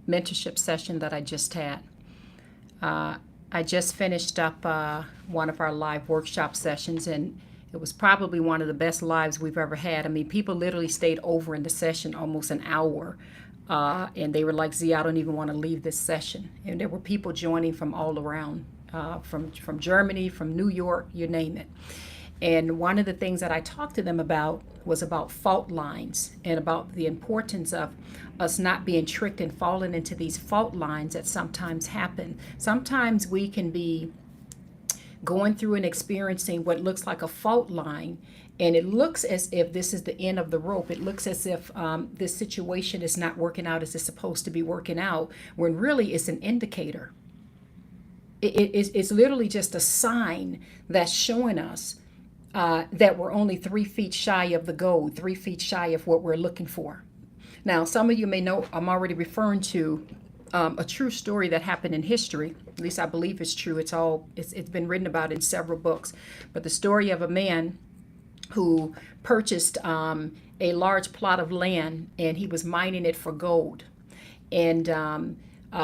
mentorship session that I just had. I just finished up one of our live workshop sessions, and it was probably one of the best lives we've ever had. I mean, people literally stayed over in the session almost an hour, and they were like, Z, I don't even want to leave this session. And there were people joining from all around, from Germany, from New York, you name it. And one of the things that I talked to them about was about fault lines and about the importance of us not being tricked and falling into these fault lines that sometimes happen. Sometimes we can be going through and experiencing what looks like a fault line, and it looks as if this is the end of the rope. It looks as if this situation is not working out as it's supposed to be working out, when really it's an indicator. It's literally just a sign that's showing us that we're only 3 feet shy of the goal, 3 feet shy of what we're looking for. Now, some of you may know I'm already referring to a true story that happened in history. At least I believe it's true. It's been written about in several books. But the story of a man who purchased a large plot of land, and he was mining it for gold. And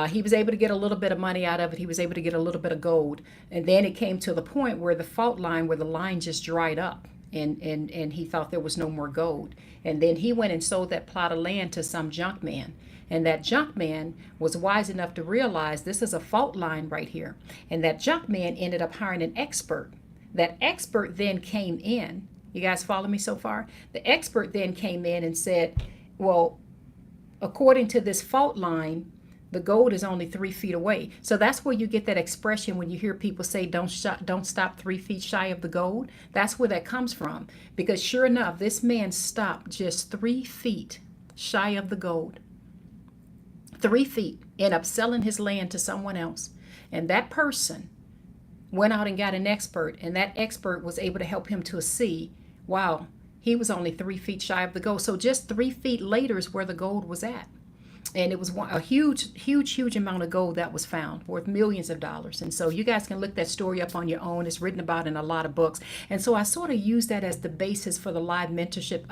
he was able to get a little bit of money out of it. He was able to get a little bit of gold. And then it came to the point where the fault line, where the line just dried up, and he thought there was no more gold. And then he went and sold that plot of land to some junk man. And that junk man was wise enough to realize this is a fault line right here. And that junk man ended up hiring an expert. That expert then came in. You guys follow me so far? The expert then came in and said, well, according to this fault line, the gold is only 3 feet away. So that's where you get that expression when you hear people say, don't stop 3 feet shy of the gold. That's where that comes from. Because sure enough, this man stopped just 3 feet shy of the gold. 3 feet, ended up selling his land to someone else. And that person went out and got an expert, and that expert was able to help him to see, wow, he was only 3 feet shy of the gold. So just 3 feet later is where the gold was at. And it was a huge amount of gold that was found, worth millions of dollars. And so you guys can look that story up on your own. It's written about in a lot of books. And so I sort of use that as the basis for the live mentorship,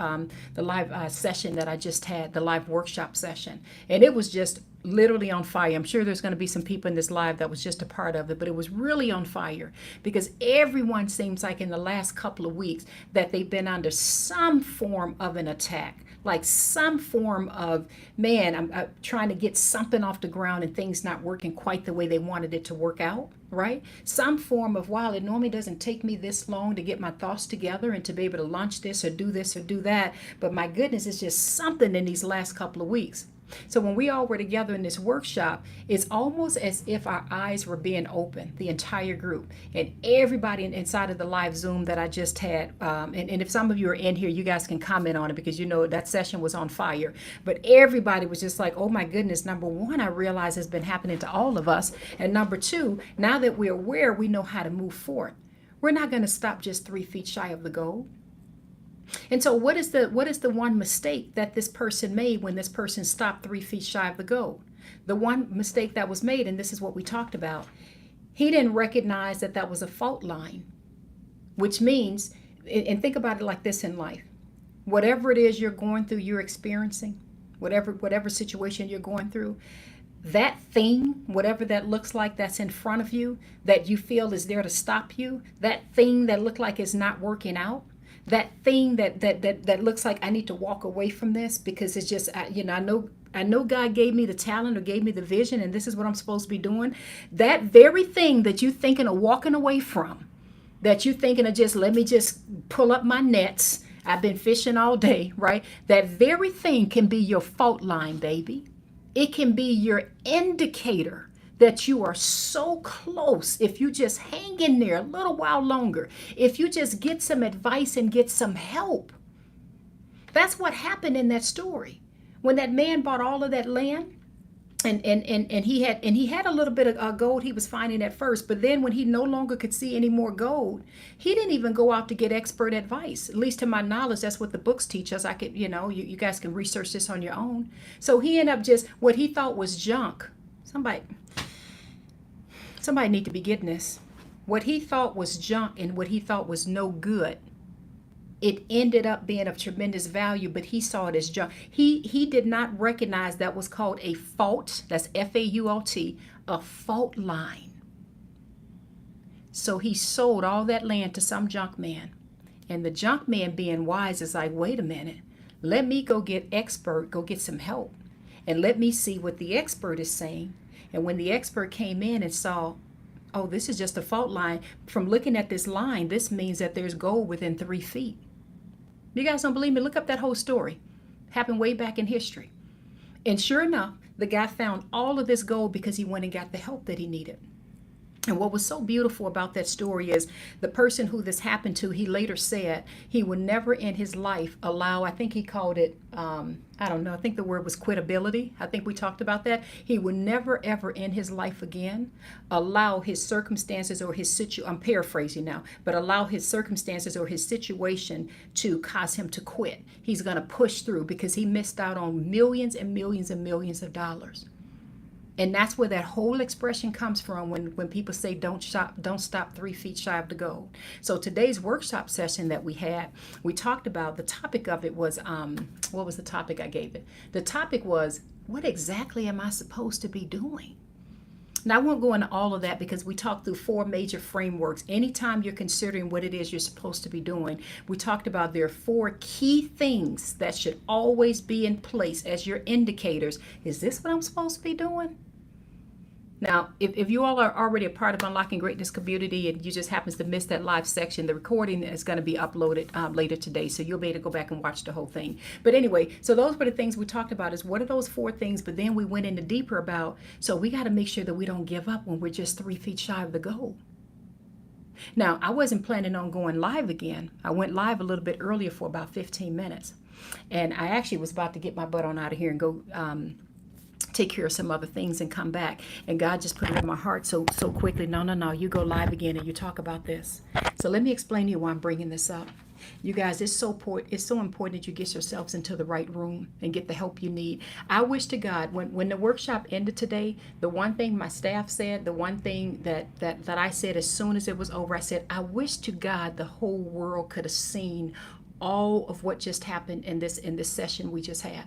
the live session that I just had, the live workshop session. And it was just literally on fire. I'm sure there's going to be some people in this live that was just a part of it, but it was really on fire, because everyone seems like in the last couple of weeks that they've been under some form of an attack. Like some form of, man, I'm trying to get something off the ground and things not working quite the way they wanted it to work out, right? Some form of, wow, it normally doesn't take me this long to get my thoughts together and to be able to launch this or do that. But my goodness, it's just something in these last couple of weeks. So when we all were together in this workshop, it's almost as if our eyes were being opened, the entire group, and everybody inside of the live Zoom that I just had. And if some of you are in here, you guys can comment on it, because you know that session was on fire. But everybody was just like, oh my goodness, number one, I realize it's been happening to all of us. And number two, now that we're aware, we know how to move forward. We're not going to stop just 3 feet shy of the goal. And so what is the one mistake that this person made when this person stopped 3 feet shy of the goal? The one mistake that was made, and this is what we talked about, he didn't recognize that that was a fault line, which means, and think about it like this in life, whatever it is you're going through, you're experiencing, whatever situation you're going through, that thing, whatever that looks like that's in front of you, that you feel is there to stop you, that thing that looked like it's not working out, that thing that looks like I need to walk away from this because it's just, I know God gave me the talent or gave me the vision, and this is what I'm supposed to be doing. That very thing that you're thinking of walking away from, that you're thinking of just, let me just pull up my nets. I've been fishing all day, right? That very thing can be your fault line, baby. It can be your indicator that you are so close. If you just hang in there a little while longer, if you just get some advice and get some help. That's what happened in that story. When that man bought all of that land, and he had a little bit of gold he was finding at first, but then when he no longer could see any more gold, he didn't even go out to get expert advice. At least to my knowledge, that's what the books teach us. I could, you guys can research this on your own. So he ended up just what he thought was junk. Somebody need to be getting this. What he thought was junk and what he thought was no good it ended up being of tremendous value, but he saw it as junk. He did not recognize that was called a fault. That's F-A-U-L-T, a fault line. So he sold all that land to some junk man. And the junk man, being wise, is like, wait a minute, let me go get some help. And let me see what the expert is saying. And when the expert came in and saw, oh, this is just a fault line. From looking at this line, this means that there's gold within 3 feet. You guys don't believe me? Look up that whole story. Happened way back in history. And sure enough, the guy found all of this gold because he went and got the help that he needed. And what was so beautiful about that story is the person who this happened to, he later said he would never in his life allow, I think he called it, I don't know, I think the word was quitability. I think we talked about that. He would never, ever in his life again allow his circumstances or his I'm paraphrasing now, but allow his circumstances or his situation to cause him to quit. He's going to push through because he missed out on millions and millions and millions of dollars. And that's where that whole expression comes from when people say don't stop 3 feet shy of the goal. So today's workshop session that we had, we talked about, the topic of it was, what was the topic I gave it? The topic was, what exactly am I supposed to be doing? Now, I won't go into all of that because we talked through 4 major frameworks. Anytime you're considering what it is you're supposed to be doing, we talked about there are 4 key things that should always be in place as your indicators. Is this what I'm supposed to be doing? Now, if you all are already a part of Unlocking Greatness Community and you just happen to miss that live section, the recording is going to be uploaded later today, so you'll be able to go back and watch the whole thing. But anyway, so those were the things we talked about, is what are those 4 things, but then we went into deeper about, so we got to make sure that we don't give up when we're just 3 feet shy of the goal. Now, I wasn't planning on going live again. I went live a little bit earlier for about 15 minutes, and I actually was about to get my butt on out of here and go take care of some other things and come back. And God just put it in my heart so quickly. No, you go live again and you talk about this. So let me explain to you why I'm bringing this up. You guys, it's so important that you get yourselves into the right room and get the help you need. I wish to God, when the workshop ended today, the one thing my staff said, the one thing that I said as soon as it was over, I said, I wish to God the whole world could have seen all of what just happened in this session we just had.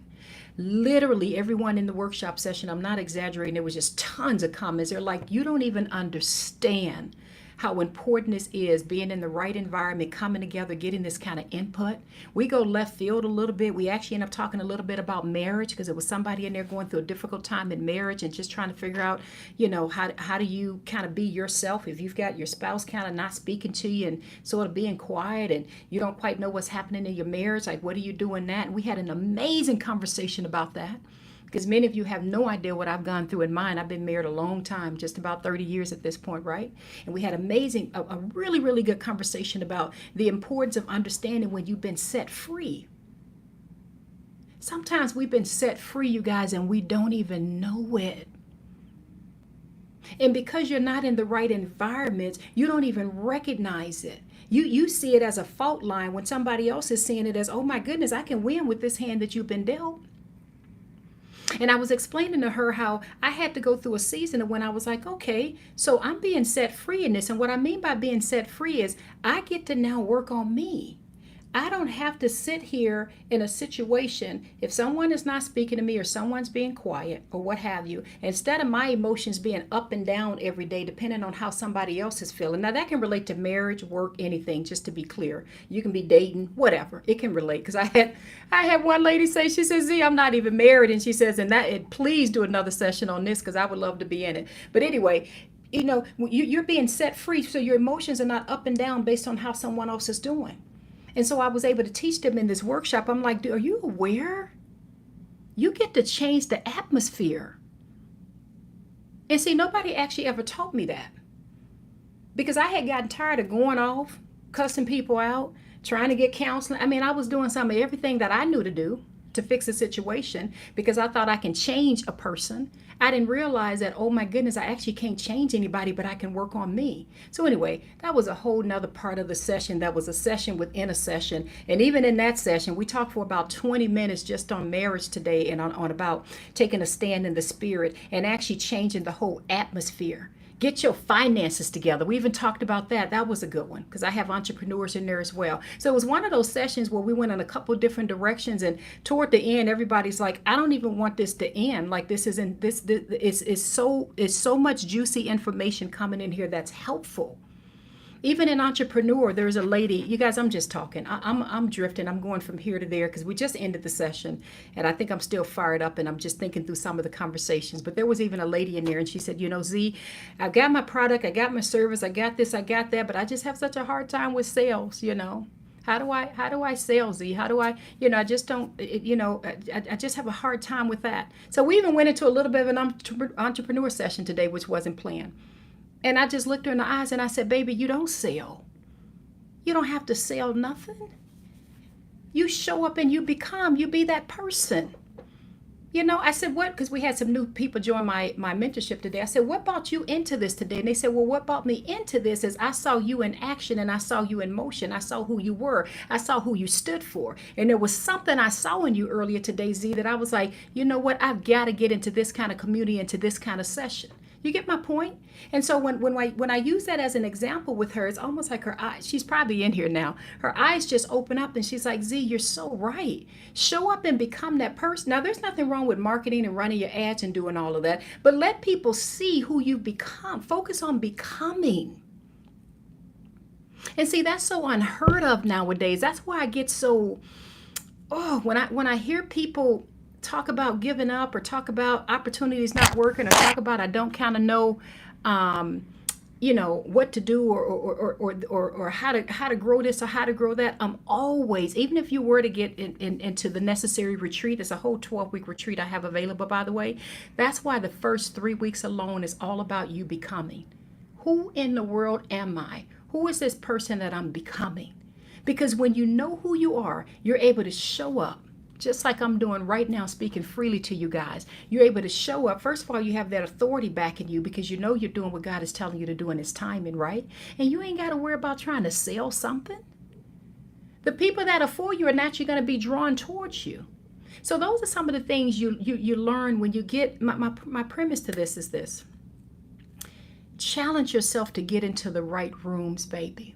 Literally everyone in the workshop session, I'm not exaggerating, there was just tons of comments. They're like, you don't even understand how important this is, being in the right environment, coming together, getting this kind of input. We go left field a little bit. We actually end up talking a little bit about marriage because it was somebody in there going through a difficult time in marriage and just trying to figure out, how do you kind of be yourself if you've got your spouse kind of not speaking to you and sort of being quiet and you don't quite know what's happening in your marriage. Like, what do you do in that? And we had an amazing conversation about that. Because many of you have no idea what I've gone through in mine. I've been married a long time, just about 30 years at this point, right? And we had a really, really good conversation about the importance of understanding when you've been set free. Sometimes we've been set free, you guys, and we don't even know it. And because you're not in the right environment, you don't even recognize it. You see it as a fault line when somebody else is seeing it as, oh my goodness, I can win with this hand that you've been dealt. And I was explaining to her how I had to go through a season of when I was like, okay, so I'm being set free in this. And what I mean by being set free is I get to now work on me. I don't have to sit here in a situation, if someone is not speaking to me or someone's being quiet or what have you, instead of my emotions being up and down every day, depending on how somebody else is feeling. Now that can relate to marriage, work, anything, just to be clear. You can be dating, whatever. It can relate. Because I had one lady say, she says, Z, I'm not even married. And she says, please do another session on this because I would love to be in it. But anyway, you're being set free. So your emotions are not up and down based on how someone else is doing. And so I was able to teach them in this workshop. I'm like, are you aware? You get to change the atmosphere. And see, nobody actually ever taught me that. Because I had gotten tired of going off, cussing people out, trying to get counseling. I mean, I was doing some of everything that I knew to do to fix a situation because I thought I can change a person. I didn't realize that, oh my goodness, I actually can't change anybody, but I can work on me. So anyway, that was a whole nother part of the session. That was a session within a session. And even in that session, we talked for about 20 minutes just on marriage today and on about taking a stand in the spirit and actually changing the whole atmosphere. Get your finances together. We even talked about that. That was a good one because I have entrepreneurs in there as well. So it was one of those sessions where we went in a couple different directions, and toward the end, everybody's like, "I don't even want this to end. Like this isn't this it's so much juicy information coming in here that's helpful." Even in entrepreneur, there's a lady. You guys, I'm just talking. I'm drifting. I'm going from here to there because we just ended the session, and I think I'm still fired up, and I'm just thinking through some of the conversations. But there was even a lady in there, and she said, "You know, Z, I got my product, I got my service, I got this, I got that, but I just have such a hard time with sales. You know, how do I sell, Z? How do I, you know, I just don't, I just have a hard time with that." So we even went into a little bit of an entrepreneur session today, which wasn't planned. And I just looked her in the eyes and I said, "Baby, you don't sell. You don't have to sell nothing. You show up and you be that person." You know, I said, "What?" Because we had some new people join my mentorship today. I said, "What brought you into this today?" And they said, "Well, what brought me into this is I saw you in action and I saw you in motion. I saw who you were. I saw who you stood for. And there was something I saw in you earlier today, Z, that I was like, you know what? I've got to get into this kind of community, into this kind of session." You get my point? And so when I use that as an example with her, it's almost like her eyes, she's probably in here now, her eyes just open up and she's like, "Z, you're so right. Show up and become that person." Now, there's nothing wrong with marketing and running your ads and doing all of that, but let people see who you become. Focus on becoming. And see, that's so unheard of nowadays. That's why I get so, when I hear people talk about giving up or talk about opportunities not working or talk about I don't kind of know what to do or how to grow this or how to grow that. I'm always, even if you were to get into the necessary retreat, it's a whole 12-week retreat I have available, by the way. That's why the first 3 weeks alone is all about you becoming. Who in the world am I? Who is this person that I'm becoming? Because when you know who you are, you're able to show up just like I'm doing right now, speaking freely to you guys. You're able to show up. First of all, you have that authority back in you because you know you're doing what God is telling you to do in His timing, right? And you ain't got to worry about trying to sell something. The people that are for you are naturally going to be drawn towards you. So those are some of the things you learn when you get, my premise to this is this. Challenge yourself to get into the right rooms, baby.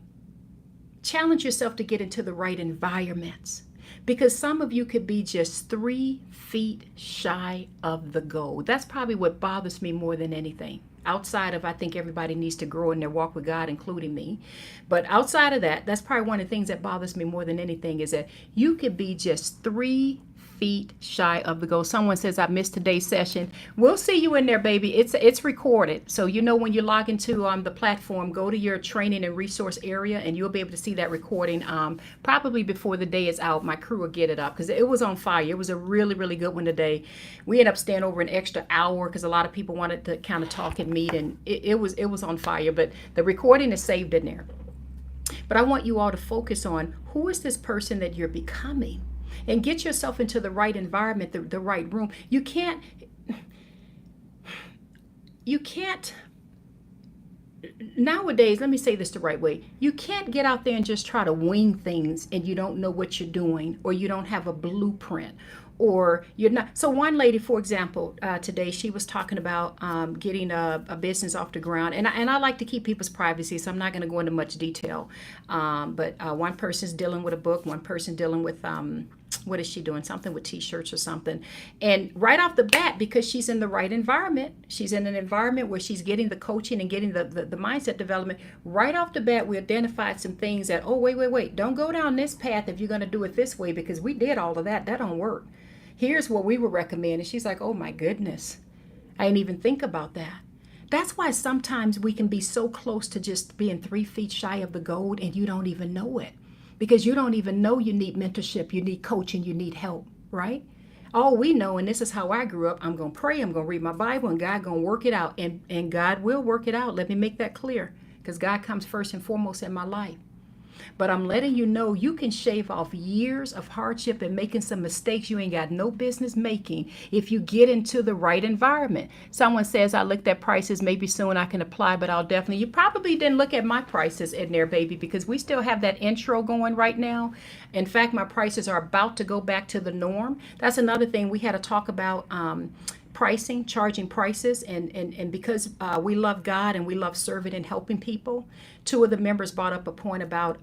Challenge yourself to get into the right environments. Because some of you could be just 3 feet shy of the goal. That's probably what bothers me more than anything. Outside of, I think everybody needs to grow in their walk with God, including me. But outside of that, that's probably one of the things that bothers me more than anything is that you could be just 3 feet shy of the goal. Someone says, "I missed today's session." We'll see you in there, baby. It's recorded. So you know when you log into the platform, go to your training and resource area and you'll be able to see that recording probably before the day is out. My crew will get it up because it was on fire. It was a really, really good one today. We ended up staying over an extra hour because a lot of people wanted to kind of talk and meet, and it was on fire. But the recording is saved in there. But I want you all to focus on who is this person that you're becoming. And get yourself into the right environment, the right room. You can't, nowadays, let me say this the right way. You can't get out there and just try to wing things and you don't know what you're doing or you don't have a blueprint or you're not. So one lady, for example, today, she was talking about getting a business off the ground. And I like to keep people's privacy, so I'm not going to go into much detail. But one person's dealing with a book, one person dealing with, what is she doing? Something with t-shirts or something. And right off the bat, because she's in the right environment, she's in an environment where she's getting the coaching and getting the mindset development. Right off the bat, we identified some things that, oh, wait, don't go down this path if you're going to do it this way because we did all of that. That don't work. Here's what we would recommend. And she's like, "Oh my goodness, I didn't even think about that." That's why sometimes we can be so close to just being 3 feet shy of the goal and you don't even know it. Because you don't even know you need mentorship, you need coaching, you need help, right? All we know, and this is how I grew up, I'm going to pray, I'm going to read my Bible, and God going to work it out. And God will work it out. Let me make that clear. Because God comes first and foremost in my life. But I'm letting you know you can shave off years of hardship and making some mistakes you ain't got no business making if you get into the right environment. Someone says, "I looked at prices, maybe soon I can apply, but I'll definitely." You probably didn't look at my prices in there, baby, because we still have that intro going right now. In fact, my prices are about to go back to the norm. That's another thing we had to talk about. pricing, charging prices, and because we love God and we love serving and helping people, two of the members brought up a point about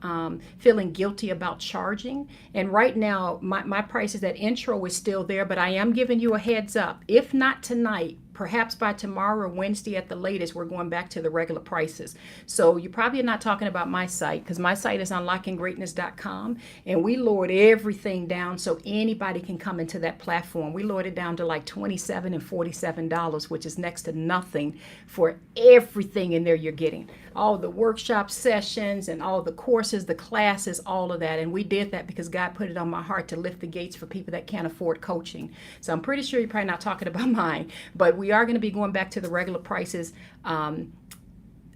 feeling guilty about charging. And right now, my prices, that intro is still there, but I am giving you a heads up. If not tonight, perhaps by tomorrow or Wednesday at the latest, we're going back to the regular prices. So you probably are not talking about my site, because my site is unlockinggreatness.com, and we lowered everything down so anybody can come into that platform. We lowered it down to like $27 and $47, which is next to nothing for everything in there you're getting. All the workshop sessions and all the courses, the classes, all of that. And we did that because God put it on my heart to lift the gates for people that can't afford coaching. So I'm pretty sure you're probably not talking about mine, but we are going to be going back to the regular prices. I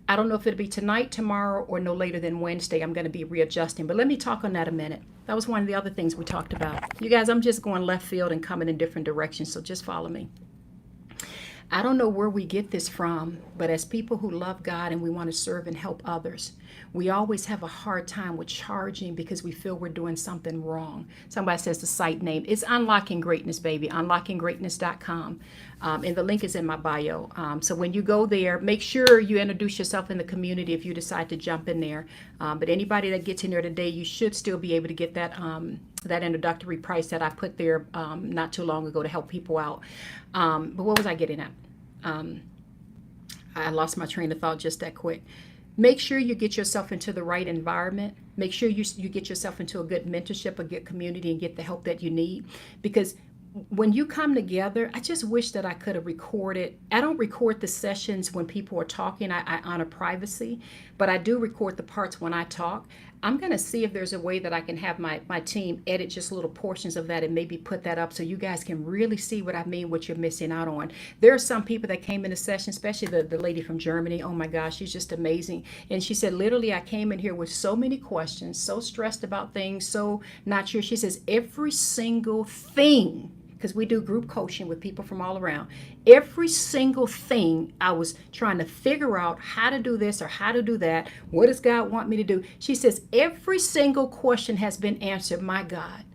don't know if it'll be tonight, tomorrow, or no later than Wednesday. I'm going to be readjusting, but let me talk on that a minute. That was one of the other things we talked about. You guys, I'm just going left field and coming in different directions, so just follow me. I don't know where we get this from, but as people who love God and we want to serve and help others, we always have a hard time with charging because we feel we're doing something wrong. Somebody says the site name. It's Unlocking Greatness, baby, unlockinggreatness.com. And the link is in my bio. So when you go there, make sure you introduce yourself in the community if you decide to jump in there. But anybody that gets in there today, you should still be able to get that that introductory price that I put there not too long ago to help people out. But what was I getting at? I lost my train of thought just that quick. Make sure you get yourself into the right environment. Make sure you get yourself into a good mentorship, a good community, and get the help that you need. Because when you come together, I just wish that I could have recorded. I don't record the sessions when people are talking. I honor privacy, but I do record the parts when I talk. I'm going to see if there's a way that I can have my team edit just little portions of that and maybe put that up so you guys can really see what I mean, what you're missing out on. There are some people that came in the session, especially the lady from Germany. Oh my gosh, she's just amazing. And she said, literally, I came in here with so many questions, so stressed about things, so not sure. She says, every single thing, because we do group coaching with people from all around. Every single thing I was trying to figure out how to do this or how to do that. What does God want me to do? She says, every single question has been answered, my God.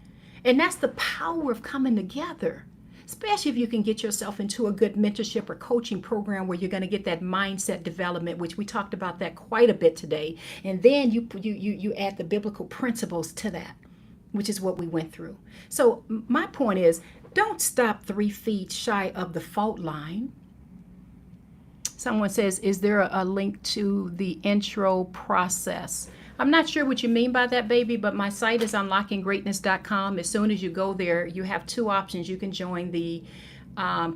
And that's the power of coming together, especially if you can get yourself into a good mentorship or coaching program where you're going to get that mindset development, which we talked about that quite a bit today. And then you add the biblical principles to that, which is what we went through. So my point is, don't stop 3 feet shy of the fault line. Someone says, is there a link to the intro process? I'm not sure what you mean by that, baby, but my site is unlockinggreatness.com. As soon as you go there, you have 2 options. You can join the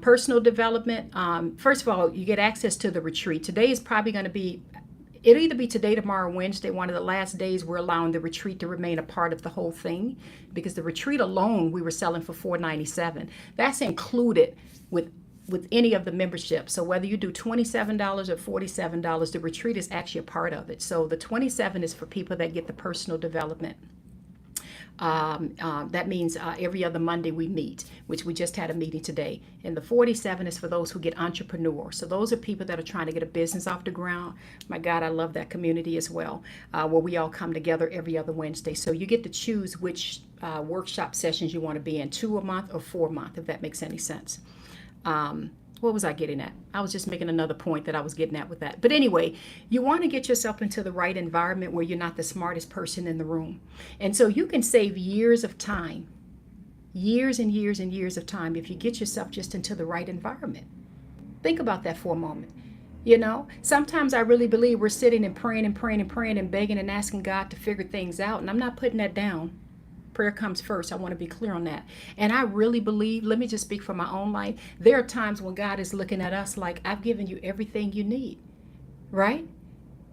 personal development. First of all, you get access to the retreat. Today is probably going to be, it'll either be today, tomorrow, Wednesday, one of the last days we're allowing the retreat to remain a part of the whole thing, because the retreat alone we were selling for $497. That's included with any of the memberships. So whether you do $27 or $47, the retreat is actually a part of it. So the $27 is for people that get the personal development. That means every other Monday we meet, which we just had a meeting today. And the $47 is for those who get entrepreneurs. So those are people that are trying to get a business off the ground. My God, I love that community as well, where we all come together every other Wednesday. So you get to choose which workshop sessions you want to be in, 2 a month or 4 a month, if that makes any sense. What was I getting at? I was just making another point that I was getting at with that. But anyway, you want to get yourself into the right environment where you're not the smartest person in the room. And so you can save years of time, years and years and years of time if you get yourself just into the right environment. Think about that for a moment. You know, sometimes I really believe we're sitting and praying and praying and praying and begging and asking God to figure things out. And I'm not putting that down. Prayer comes first. I want to be clear on that. And I really believe, let me just speak for my own life. There are times when God is looking at us like, I've given you everything you need, right?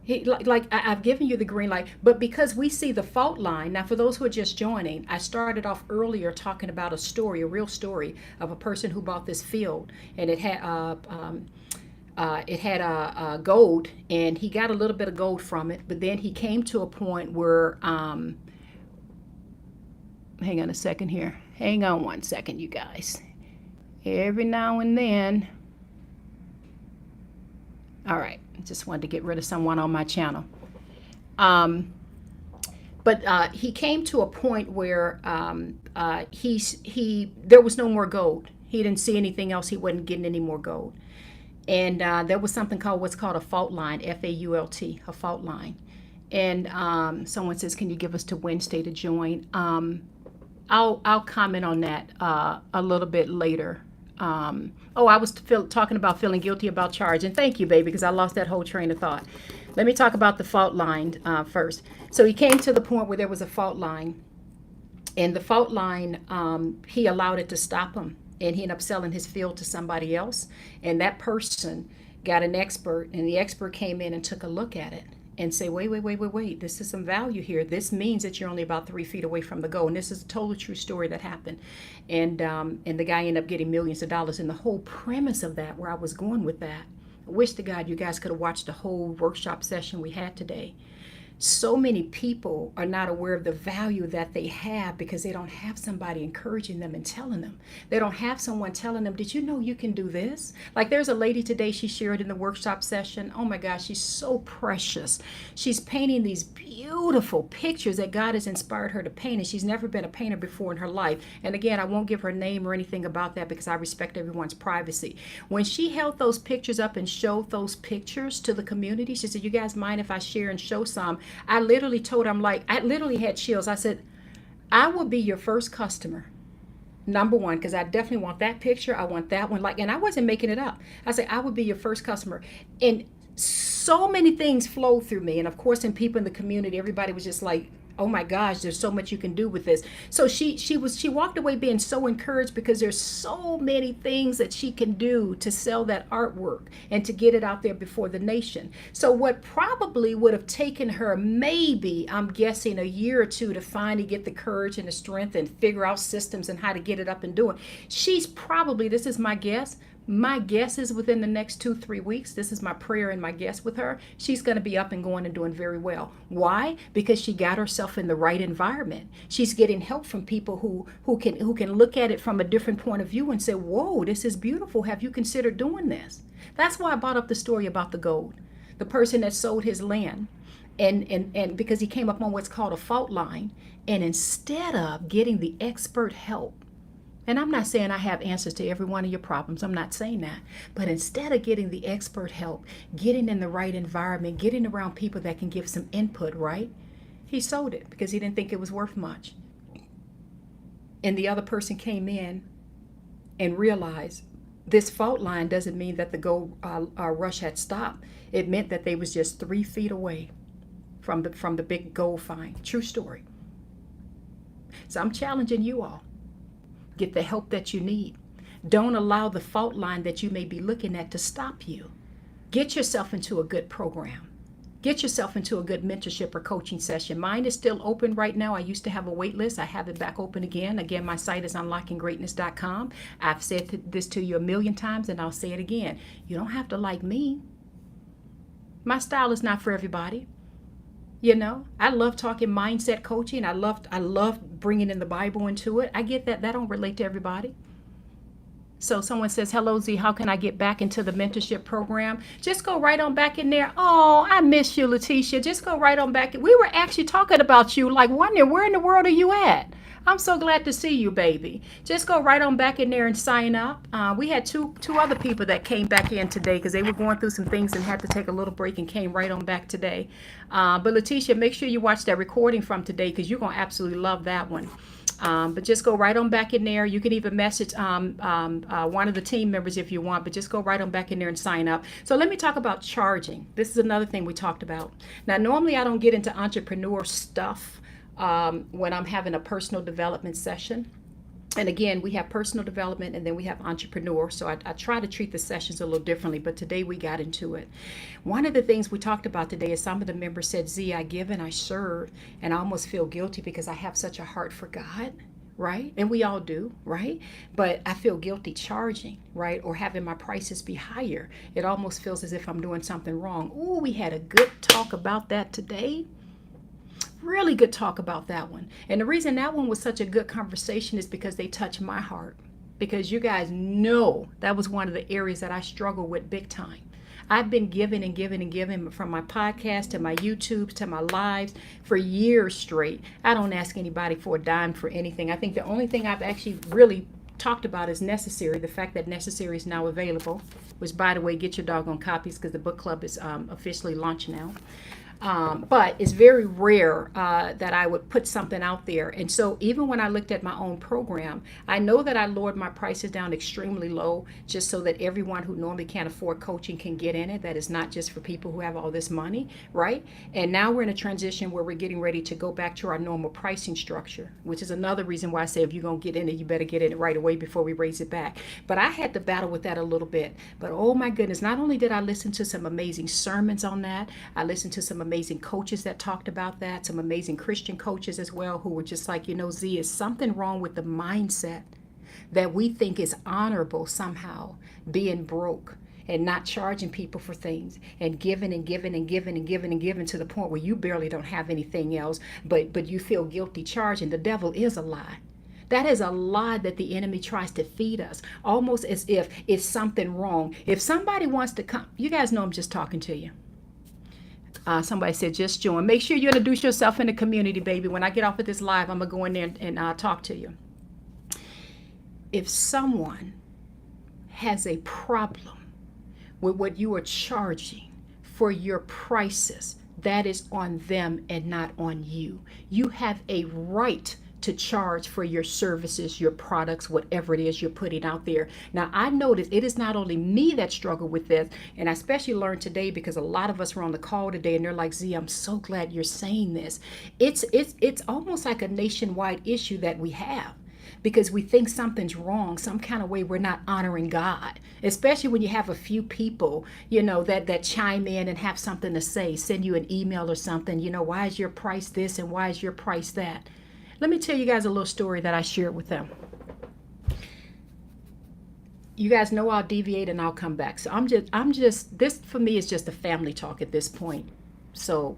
I've given you the green light, but because we see the fault line. Now, for those who are just joining, I started off earlier talking about a story, a real story of a person who bought this field, and it had gold, and he got a little bit of gold from it, but then he came to a point where, hang on a second here. Hang on one second, you guys. Every now and then. All right. Just wanted to get rid of someone on my channel. But he came to a point where there was no more gold. He didn't see anything else. He wasn't getting any more gold. And there was something called what's called a fault line, FAULT, a fault line. And someone says, can you give us to Wednesday to join? I'll comment on that a little bit later. I was talking about feeling guilty about charging. Thank you, baby, because I lost that whole train of thought. Let me talk about the fault line first. So he came to the point where there was a fault line. And the fault line, he allowed it to stop him. And he ended up selling his field to somebody else. And that person got an expert. And the expert came in and took a look at it. And say, wait, this is some value here. This means that you're only about 3 feet away from the goal. And this is a total true story that happened. And the guy ended up getting millions of dollars. And the whole premise of that, where I was going with that, I wish to God you guys could have watched the whole workshop session we had today. So many people are not aware of the value that they have because they don't have somebody encouraging them and telling them. They don't have someone telling them, did you know you can do this? Like there's a lady today, she shared in the workshop session. Oh my gosh, she's so precious. She's painting these beautiful pictures that God has inspired her to paint, and she's never been a painter before in her life. And again, I won't give her name or anything about that because I respect everyone's privacy. When she held those pictures up and showed those pictures to the community, she said, you guys mind if I share and show some? I literally told him, I literally had chills. I said, I will be your first customer. Number one, because I definitely want that picture. I want that one. And I wasn't making it up. I said, I would be your first customer. And so many things flowed through me. And of course, in people in the community, everybody was just like, oh my gosh, there's so much you can do with this. So she walked away being so encouraged because there's so many things that she can do to sell that artwork and to get it out there before the nation. So what probably would have taken her maybe, I'm guessing, a year or two to finally get the courage and the strength and figure out systems and how to get it up and do it. She's probably, this is my guess, is within the next 2-3 weeks, this is my prayer and my guess with her, she's going to be up and going and doing very well. Why? Because she got herself in the right environment. She's getting help from people who can look at it from a different point of view and say, whoa, this is beautiful. Have you considered doing this? That's why I brought up the story about the gold. The person that sold his land and because he came up on what's called a fault line, and instead of getting the expert help, and I'm not saying I have answers to every one of your problems. I'm not saying that. But instead of getting the expert help, getting in the right environment, getting around people that can give some input, right? He sold it because he didn't think it was worth much. And the other person came in and realized this fault line doesn't mean that the gold rush had stopped. It meant that they was just 3 feet away from the big gold find. True story. So I'm challenging you all. Get the help that you need. Don't allow the fault line that you may be looking at to stop you. Get yourself into a good program. Get yourself into a good mentorship or coaching session. Mine is still open right now. I used to have a wait list. I have it back open again. Again, my site is unlockinggreatness.com. I've said this to you a million times, and I'll say it again. You don't have to like me. My style is not for everybody. You know, I love talking mindset coaching. I love bringing in the Bible into it. I get that. That don't relate to everybody. So someone says, hello, Z, how can I get back into the mentorship program? Just go right on back in there. Oh, I miss you, Letitia. Just go right on back. We were actually talking about you, like wondering, where in the world are you at? I'm so glad to see you, baby. Just go right on back in there and sign up. We had two other people that came back in today because they were going through some things and had to take a little break and came right on back today. But Letitia, make sure you watch that recording from today because you're going to absolutely love that one. But just go right on back in there. You can even message one of the team members if you want, but just go right on back in there and sign up. So let me talk about charging. This is another thing we talked about. Now, normally I don't get into entrepreneur stuff when I'm having a personal development session. And again, we have personal development and then we have entrepreneur. So I try to treat the sessions a little differently, but today we got into it. One of the things we talked about today is some of the members said, Z, I give and I serve, and I almost feel guilty because I have such a heart for God, right? And we all do, right? But I feel guilty charging, right? Or having my prices be higher. It almost feels as if I'm doing something wrong. Ooh, we had a good talk about that today. Really good talk about that one. And the reason that one was such a good conversation is because they touched my heart. Because you guys know that was one of the areas that I struggle with big time. I've been giving and giving and giving from my podcast to my YouTubes to my lives for years straight. I don't ask anybody for a dime for anything. I think the only thing I've actually really talked about as necessary. The fact that necessary is now available, which, by the way, get your doggone copies because the book club is officially launched now. But it's very rare that I would put something out there. And so even when I looked at my own program, I know that I lowered my prices down extremely low just so that everyone who normally can't afford coaching can get in it. That is not just for people who have all this money, right? And now we're in a transition where we're getting ready to go back to our normal pricing structure, which is another reason why I say if you're going to get in it, you better get in it right away before we raise it back. But I had to battle with that a little bit. But oh my goodness, not only did I listen to some amazing sermons on that, I listened to some amazing coaches that talked about that, some amazing Christian coaches as well, who were just like, Z, is something wrong with the mindset that we think is honorable somehow, being broke and not charging people for things and giving and giving and giving and giving and giving to the point where you barely don't have anything else, but you feel guilty charging. The devil is a lie. That is a lie that the enemy tries to feed us, almost as if it's something wrong. If somebody wants to come, you guys know I'm just talking to you. Somebody said, just join. Make sure you introduce yourself in the community, baby. When I get off of this live, I'm going to go in there and talk to you. If someone has a problem with what you are charging for your prices, that is on them and not on you. You have a right to charge for your services, your products, whatever it is you're putting out there. Now, I noticed it is not only me that struggle with this, and I especially learned today because a lot of us were on the call today and they're like, Z, I'm so glad you're saying this. It's almost like a nationwide issue that we have because we think something's wrong, some kind of way we're not honoring God, especially when you have a few people, that chime in and have something to say, send you an email or something, why is your price this and why is your price that? Let me tell you guys a little story that I shared with them. You guys know I'll deviate and I'll come back. So I'm just, this for me is just a family talk at this point. So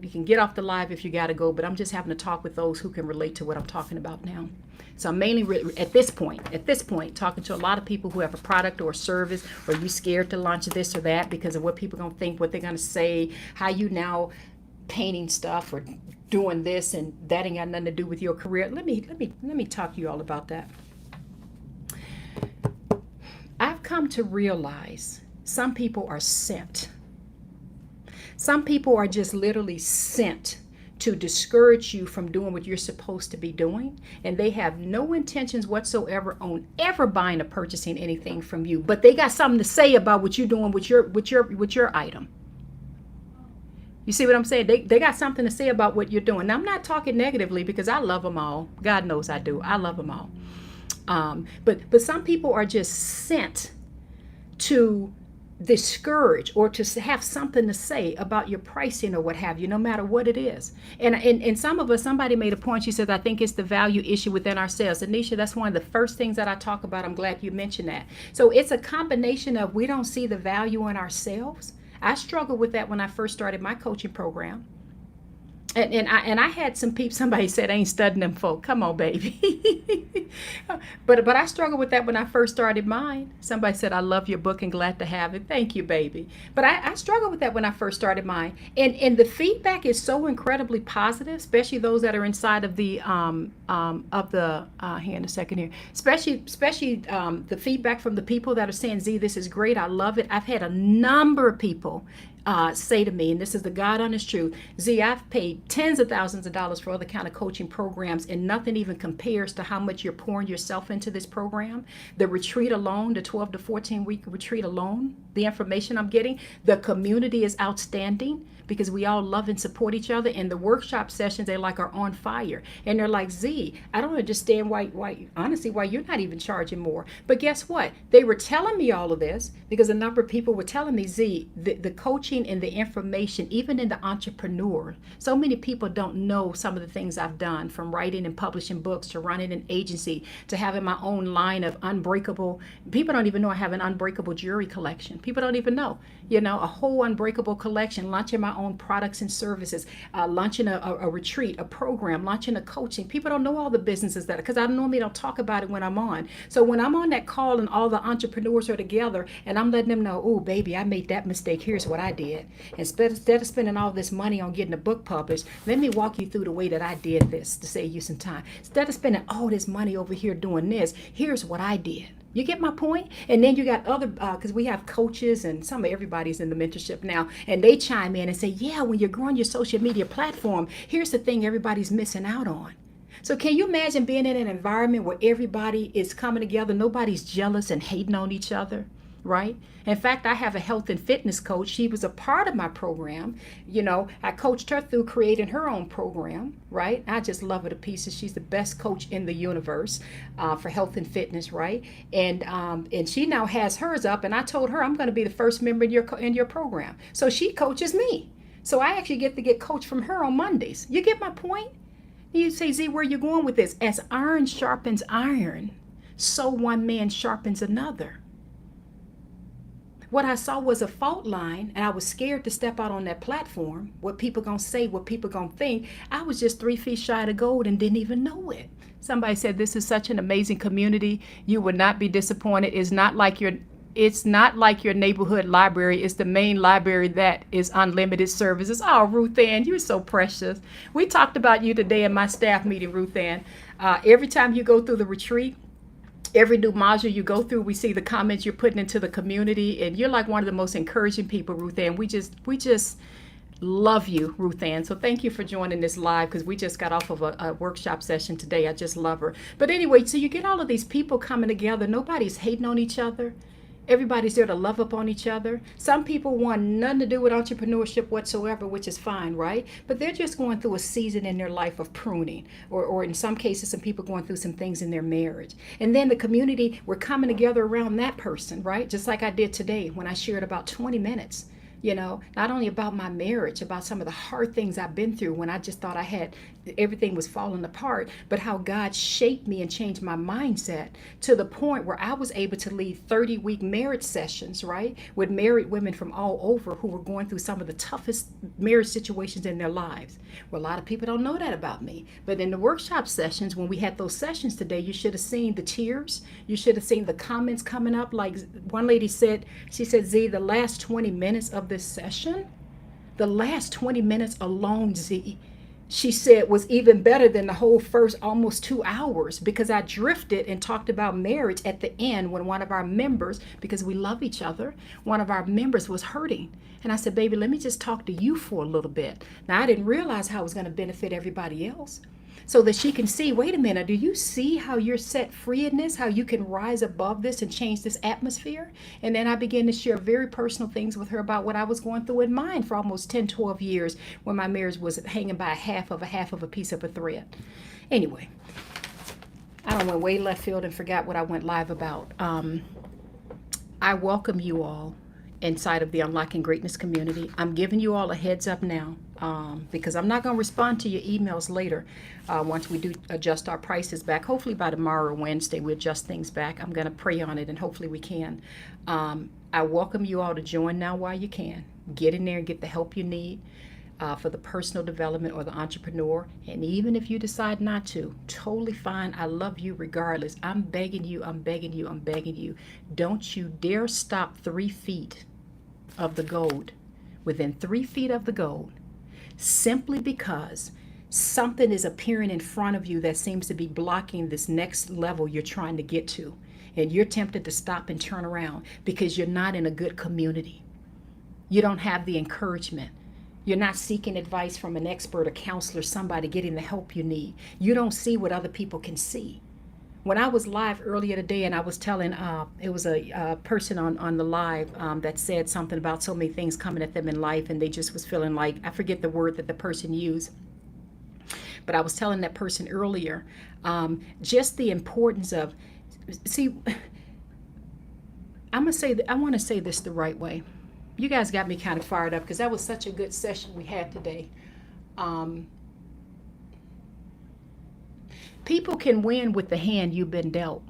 you can get off the live if you got to go, but I'm just having to talk with those who can relate to what I'm talking about now. So I'm mainly at this point, talking to a lot of people who have a product or a service, or you scared to launch this or that because of what people are going to think, what they're going to say, how you now painting stuff or doing this and that ain't got nothing to do with your career. Let me talk to you all about that. I've come to realize some people are sent. Some people are just literally sent to discourage you from doing what you're supposed to be doing, and they have no intentions whatsoever on ever buying or purchasing anything from you, but they got something to say about what you're doing with your item. You see what I'm saying? They got something to say about what you're doing. Now, I'm not talking negatively because I love them all. God knows I do. I love them all. But some people are just sent to discourage or to have something to say about your pricing or what have you, no matter what it is. And some of us, somebody made a point. She said, I think it's the value issue within ourselves. Anisha, that's one of the first things that I talk about. I'm glad you mentioned that. So it's a combination of we don't see the value in ourselves. I struggled with that when I first started my coaching program. And I had some people, somebody said, I ain't studying them folk. Come on, baby. but I struggled with that when I first started mine. Somebody said, I love your book and glad to have it. Thank you, baby. But I struggled with that when I first started mine. And the feedback is so incredibly positive, especially those that are inside of the, here in a second here, especially the feedback from the people that are saying, Z, this is great. I love it. I've had a number of people say to me, and this is the God honest truth, Z, I've paid tens of thousands of dollars for other kind of coaching programs, and nothing even compares to how much you're pouring yourself into this program. The retreat alone, the 12 to 14 week retreat alone, the information I'm getting, the community is outstanding because we all love and support each other. And the workshop sessions, they like are on fire. And they're like, Z, I don't understand why you're not even charging more. But guess what? They were telling me all of this because a number of people were telling me, Z, the coaching and the information, even in the entrepreneur, so many people don't know some of the things I've done, from writing and publishing books to running an agency to having my own line of unbreakable. People don't even know I have an unbreakable jewelry collection. People don't even know, a whole unbreakable collection, launching my own own products and services, launching a retreat, a program, launching a coaching. People don't know all the businesses that, because I normally don't talk about it when I'm on. So when I'm on that call and all the entrepreneurs are together and I'm letting them know, oh, baby, I made that mistake. Here's what I did. Instead of spending all this money on getting a book published, let me walk you through the way that I did this to save you some time. Instead of spending all this money over here doing this, here's what I did. You get my point? And then you got other, because we have coaches and everybody's in the mentorship now, and they chime in and say, yeah, when you're growing your social media platform, here's the thing everybody's missing out on. So can you imagine being in an environment where everybody is coming together, nobody's jealous and hating on each other? Right? In fact, I have a health and fitness coach. She was a part of my program. I coached her through creating her own program, right? I just love her to pieces. She's the best coach in the universe for health and fitness, right? And she now has hers up, and I told her I'm going to be the first member in your program. So she coaches me. So I actually get to get coached from her on Mondays. You get my point? You say, Z, where you going with this? As iron sharpens iron, so one man sharpens another. What I saw was a fault line, and I was scared to step out on that platform. What people gonna say, what people gonna think. I was just 3 feet shy of gold and didn't even know it. Somebody said, this is such an amazing community. You would not be disappointed. It's not like your neighborhood library. It's the main library that is unlimited services. Oh, Ruth Ann, you're so precious. We talked about you today in my staff meeting, Ruth Ann. Every time you go through the retreat, every new module you go through, we see the comments you're putting into the community, and you're like one of the most encouraging people, Ruth Ann. We just love you, Ruth Ann. So thank you for joining this live, because we just got off of a workshop session today. I just love her. But anyway, so you get all of these people coming together. Nobody's hating on each other. Everybody's there to love up on each other. Some people want nothing to do with entrepreneurship whatsoever, which is fine, right? But they're just going through a season in their life of pruning, or in some cases, some people going through some things in their marriage. And then the community, we're coming together around that person, right? Just like I did today when I shared about 20 minutes, not only about my marriage, about some of the hard things I've been through when I just thought everything was falling apart, but how God shaped me and changed my mindset to the point where I was able to lead 30-week marriage sessions, right? With married women from all over who were going through some of the toughest marriage situations in their lives. Well, a lot of people don't know that about me. But in the workshop sessions, when we had those sessions today, you should have seen the tears. You should have seen the comments coming up. Like one lady said, she said, Z, the last 20 minutes of this session, the last 20 minutes alone, Z, she said, was even better than the whole first almost 2 hours, because I drifted and talked about marriage at the end when one of our members, because we love each other, one of our members was hurting. And I said, baby, let me just talk to you for a little bit. Now, I didn't realize how it was going to benefit everybody else. So that she can see, wait a minute, do you see how you're set free in this, how you can rise above this and change this atmosphere? And then I began to share very personal things with her about what I was going through in mine for almost 10, 12 years when my marriage was hanging by a half of a piece of a thread. Anyway, I went way left field and forgot what I went live about. I welcome you all inside of the Unlocking Greatness community. I'm giving you all a heads up now, because I'm not going to respond to your emails later once we do adjust our prices back. Hopefully by tomorrow or Wednesday we adjust things back. I'm going to pray on it, and hopefully we can. I welcome you all to join now while you can. Get in there and get the help you need for the personal development or the entrepreneur. And even if you decide not to, totally fine. I love you regardless. I'm begging you, I'm begging you, I'm begging you. Don't you dare stop 3 feet of the gold, within 3 feet of the gold, simply because something is appearing in front of you that seems to be blocking this next level you're trying to get to. And you're tempted to stop and turn around because you're not in a good community. You don't have the encouragement. You're not seeking advice from an expert, a counselor, somebody getting the help you need. You don't see what other people can see. When I was live earlier today and I was telling, it was a person on the live that said something about so many things coming at them in life, and they just was feeling like, I forget the word that the person used, but I was telling that person earlier, just the importance of, see, I want to say this the right way. You guys got me kind of fired up because that was such a good session we had today. People can win with the hand you've been dealt.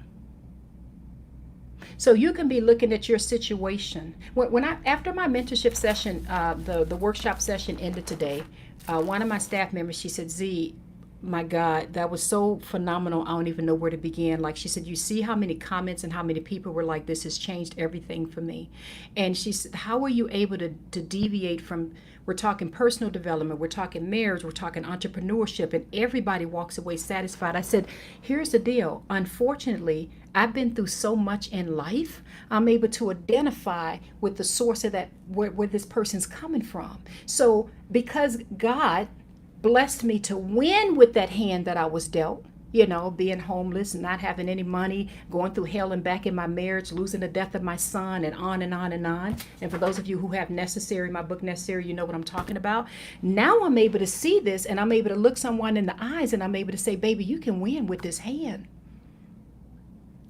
So you can be looking at your situation. When I after my mentorship session, the workshop session ended today. One of my staff members, she said, "Z, my God, that was so phenomenal. I don't even know where to begin." Like she said, you see how many comments and how many people were like, "This has changed everything for me." And she said, "How were you able to deviate from?" We're talking personal development, we're talking marriage, we're talking entrepreneurship, and everybody walks away satisfied. I said, here's the deal. Unfortunately, I've been through so much in life, I'm able to identify with the source of that, where this person's coming from. So because God blessed me to win with that hand that I was dealt, being homeless and not having any money, going through hell and back in my marriage, losing the death of my son, and on and on and on. And for those of you who have my book Necessary, you know what I'm talking about. Now I'm able to see this, and I'm able to look someone in the eyes, and I'm able to say, baby, you can win with this hand.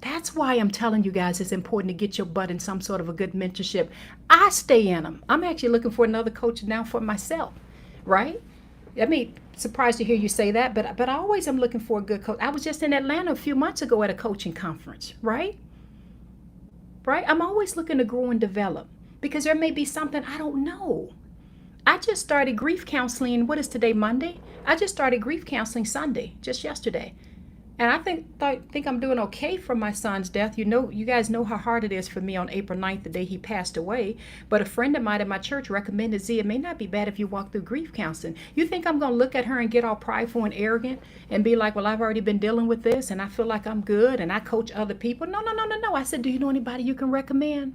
That's why I'm telling you guys it's important to get your butt in some sort of a good mentorship. I stay in them. I'm actually looking for another coach now for myself, right? I mean, surprised to hear you say that, but I always am looking for a good coach. I was just in Atlanta a few months ago at a coaching conference, right? Right? I'm always looking to grow and develop because there may be something I don't know. I just started grief counseling. What is today, Monday? I just started grief counseling Sunday, just yesterday. And I think I'm doing okay from my son's death. You guys know how hard it is for me on April 9th, the day he passed away. But a friend of mine at my church recommended, Z, it may not be bad if you walk through grief counseling. You think I'm going to look at her and get all prideful and arrogant and be like, well, I've already been dealing with this and I feel like I'm good and I coach other people? No. I said, do you know anybody you can recommend?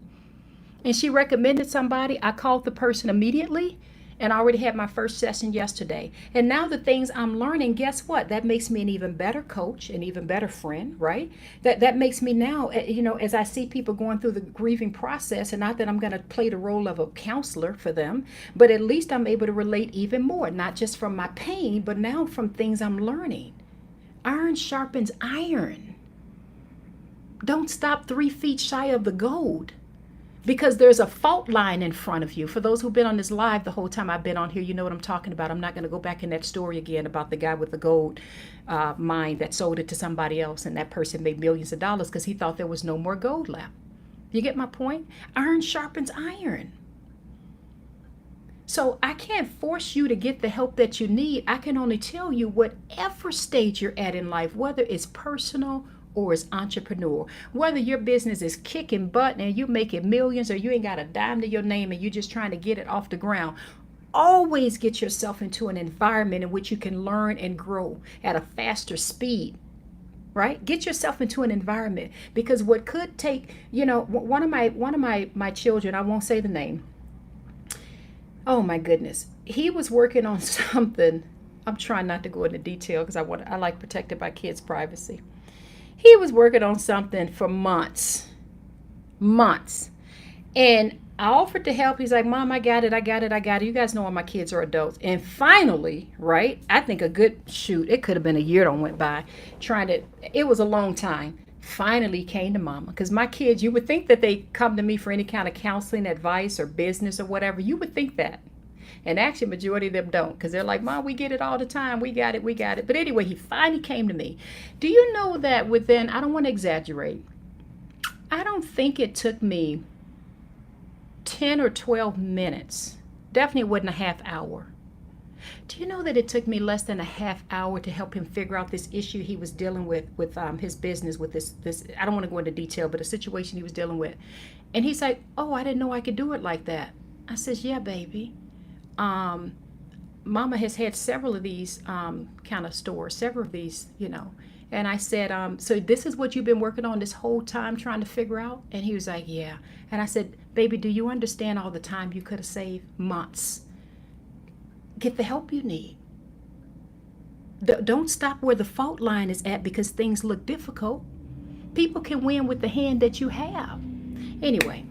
And she recommended somebody. I called the person immediately. And I already had my first session yesterday. And now the things I'm learning, guess what? That makes me an even better coach, an even better friend, right? That makes me now, as I see people going through the grieving process, and not that I'm going to play the role of a counselor for them, but at least I'm able to relate even more, not just from my pain, but now from things I'm learning. Iron sharpens iron. Don't stop 3 feet shy of the gold. Because there's a fault line in front of you. For those who've been on this live the whole time I've been on here, you know what I'm talking about. I'm not going to go back in that story again about the guy with the gold mine that sold it to somebody else, and that person made millions of dollars because he thought there was no more gold left. You get my point? Iron sharpens iron. So I can't force you to get the help that you need. I can only tell you whatever stage you're at in life, whether it's personal or as entrepreneur, whether your business is kicking butt and you making millions, or you ain't got a dime to your name and you're just trying to get it off the ground, always get yourself into an environment in which you can learn and grow at a faster speed, right? Get yourself into an environment, because what could take, one of my children, I won't say the name. Oh my goodness. He was working on something. I'm trying not to go into detail because I like protected by kids' privacy. He was working on something for months. And I offered to help. He's like, Mom, I got it. You guys know all my kids are adults. And finally, right, I think it could have been a year that went by. It was a long time. Finally came to Mama. Because my kids, you would think that they come to me for any kind of counseling, advice, or business or whatever. You would think that. And actually, majority of them don't, because they're like, Mom, we get it all the time. We got it. But anyway, he finally came to me. Do you know that I don't want to exaggerate, I don't think it took me 10 or 12 minutes. Definitely wasn't a half hour. Do you know that it took me less than a half hour to help him figure out this issue he was dealing with his business, with this, I don't want to go into detail, but a situation he was dealing with. And he's like, oh, I didn't know I could do it like that. I says, yeah, baby. Mama has had several of these kind of stores, several of these, And I said, so this is what you've been working on this whole time trying to figure out? And he was like, yeah. And I said, baby, do you understand all the time you could have saved? Months. Get the help you need. Don't stop where the fault line is at because things look difficult. People can win with the hand that you have. Anyway,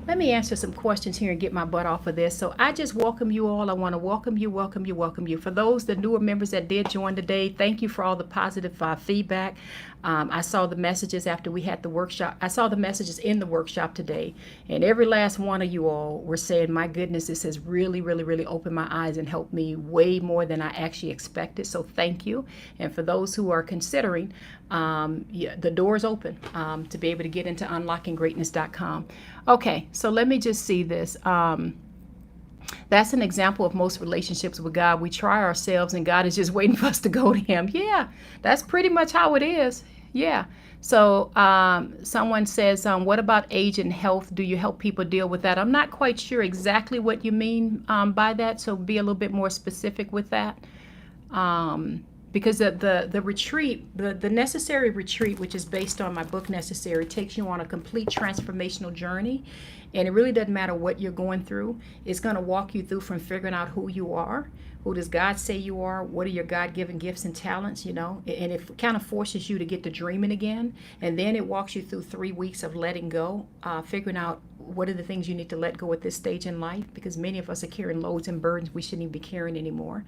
Let me answer some questions here and get my butt off of this. So I just welcome you all. I want to welcome you. For those, the newer members that did join today, thank you for all the positive feedback. I saw the messages after we had the workshop. I saw the messages in the workshop today, and every last one of you all were saying, my goodness, this has really, really, really opened my eyes and helped me way more than I actually expected. So thank you. And for those who are considering, the door is open to be able to get into unlockinggreatness.com. Okay, so let me just see this. That's an example of most relationships with God. We try ourselves and God is just waiting for us to go to him. Yeah, that's pretty much how it is. Yeah. So someone says, what about age and health? Do you help people deal with that? I'm not quite sure exactly what you mean by that. So be a little bit more specific with that. Because the retreat, the necessary retreat, which is based on my book Necessary, takes you on a complete transformational journey. And it really doesn't matter what you're going through. It's going to walk you through from figuring out who you are. Who does God say you are? What are your God-given gifts and talents, you know? And it kind of forces you to get to dreaming again. And then it walks you through 3 weeks of letting go, figuring out what are the things you need to let go at this stage in life, because many of us are carrying loads and burdens we shouldn't even be carrying anymore.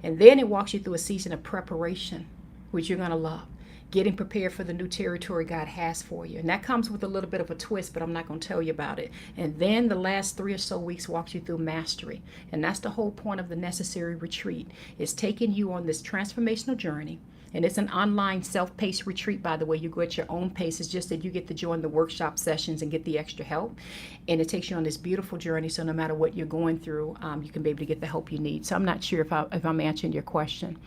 And then it walks you through a season of preparation, which you're going to love. Getting prepared for the new territory God has for you. And that comes with a little bit of a twist, but I'm not going to tell you about it. And then the last 3 or so weeks walks you through mastery. And that's the whole point of the necessary retreat, is taking you on this transformational journey. And it's an online self-paced retreat, by the way. You go at your own pace. It's just that you get to join the workshop sessions and get the extra help. And it takes you on this beautiful journey. So no matter what you're going through, you can be able to get the help you need. So I'm not sure if I'm answering your question.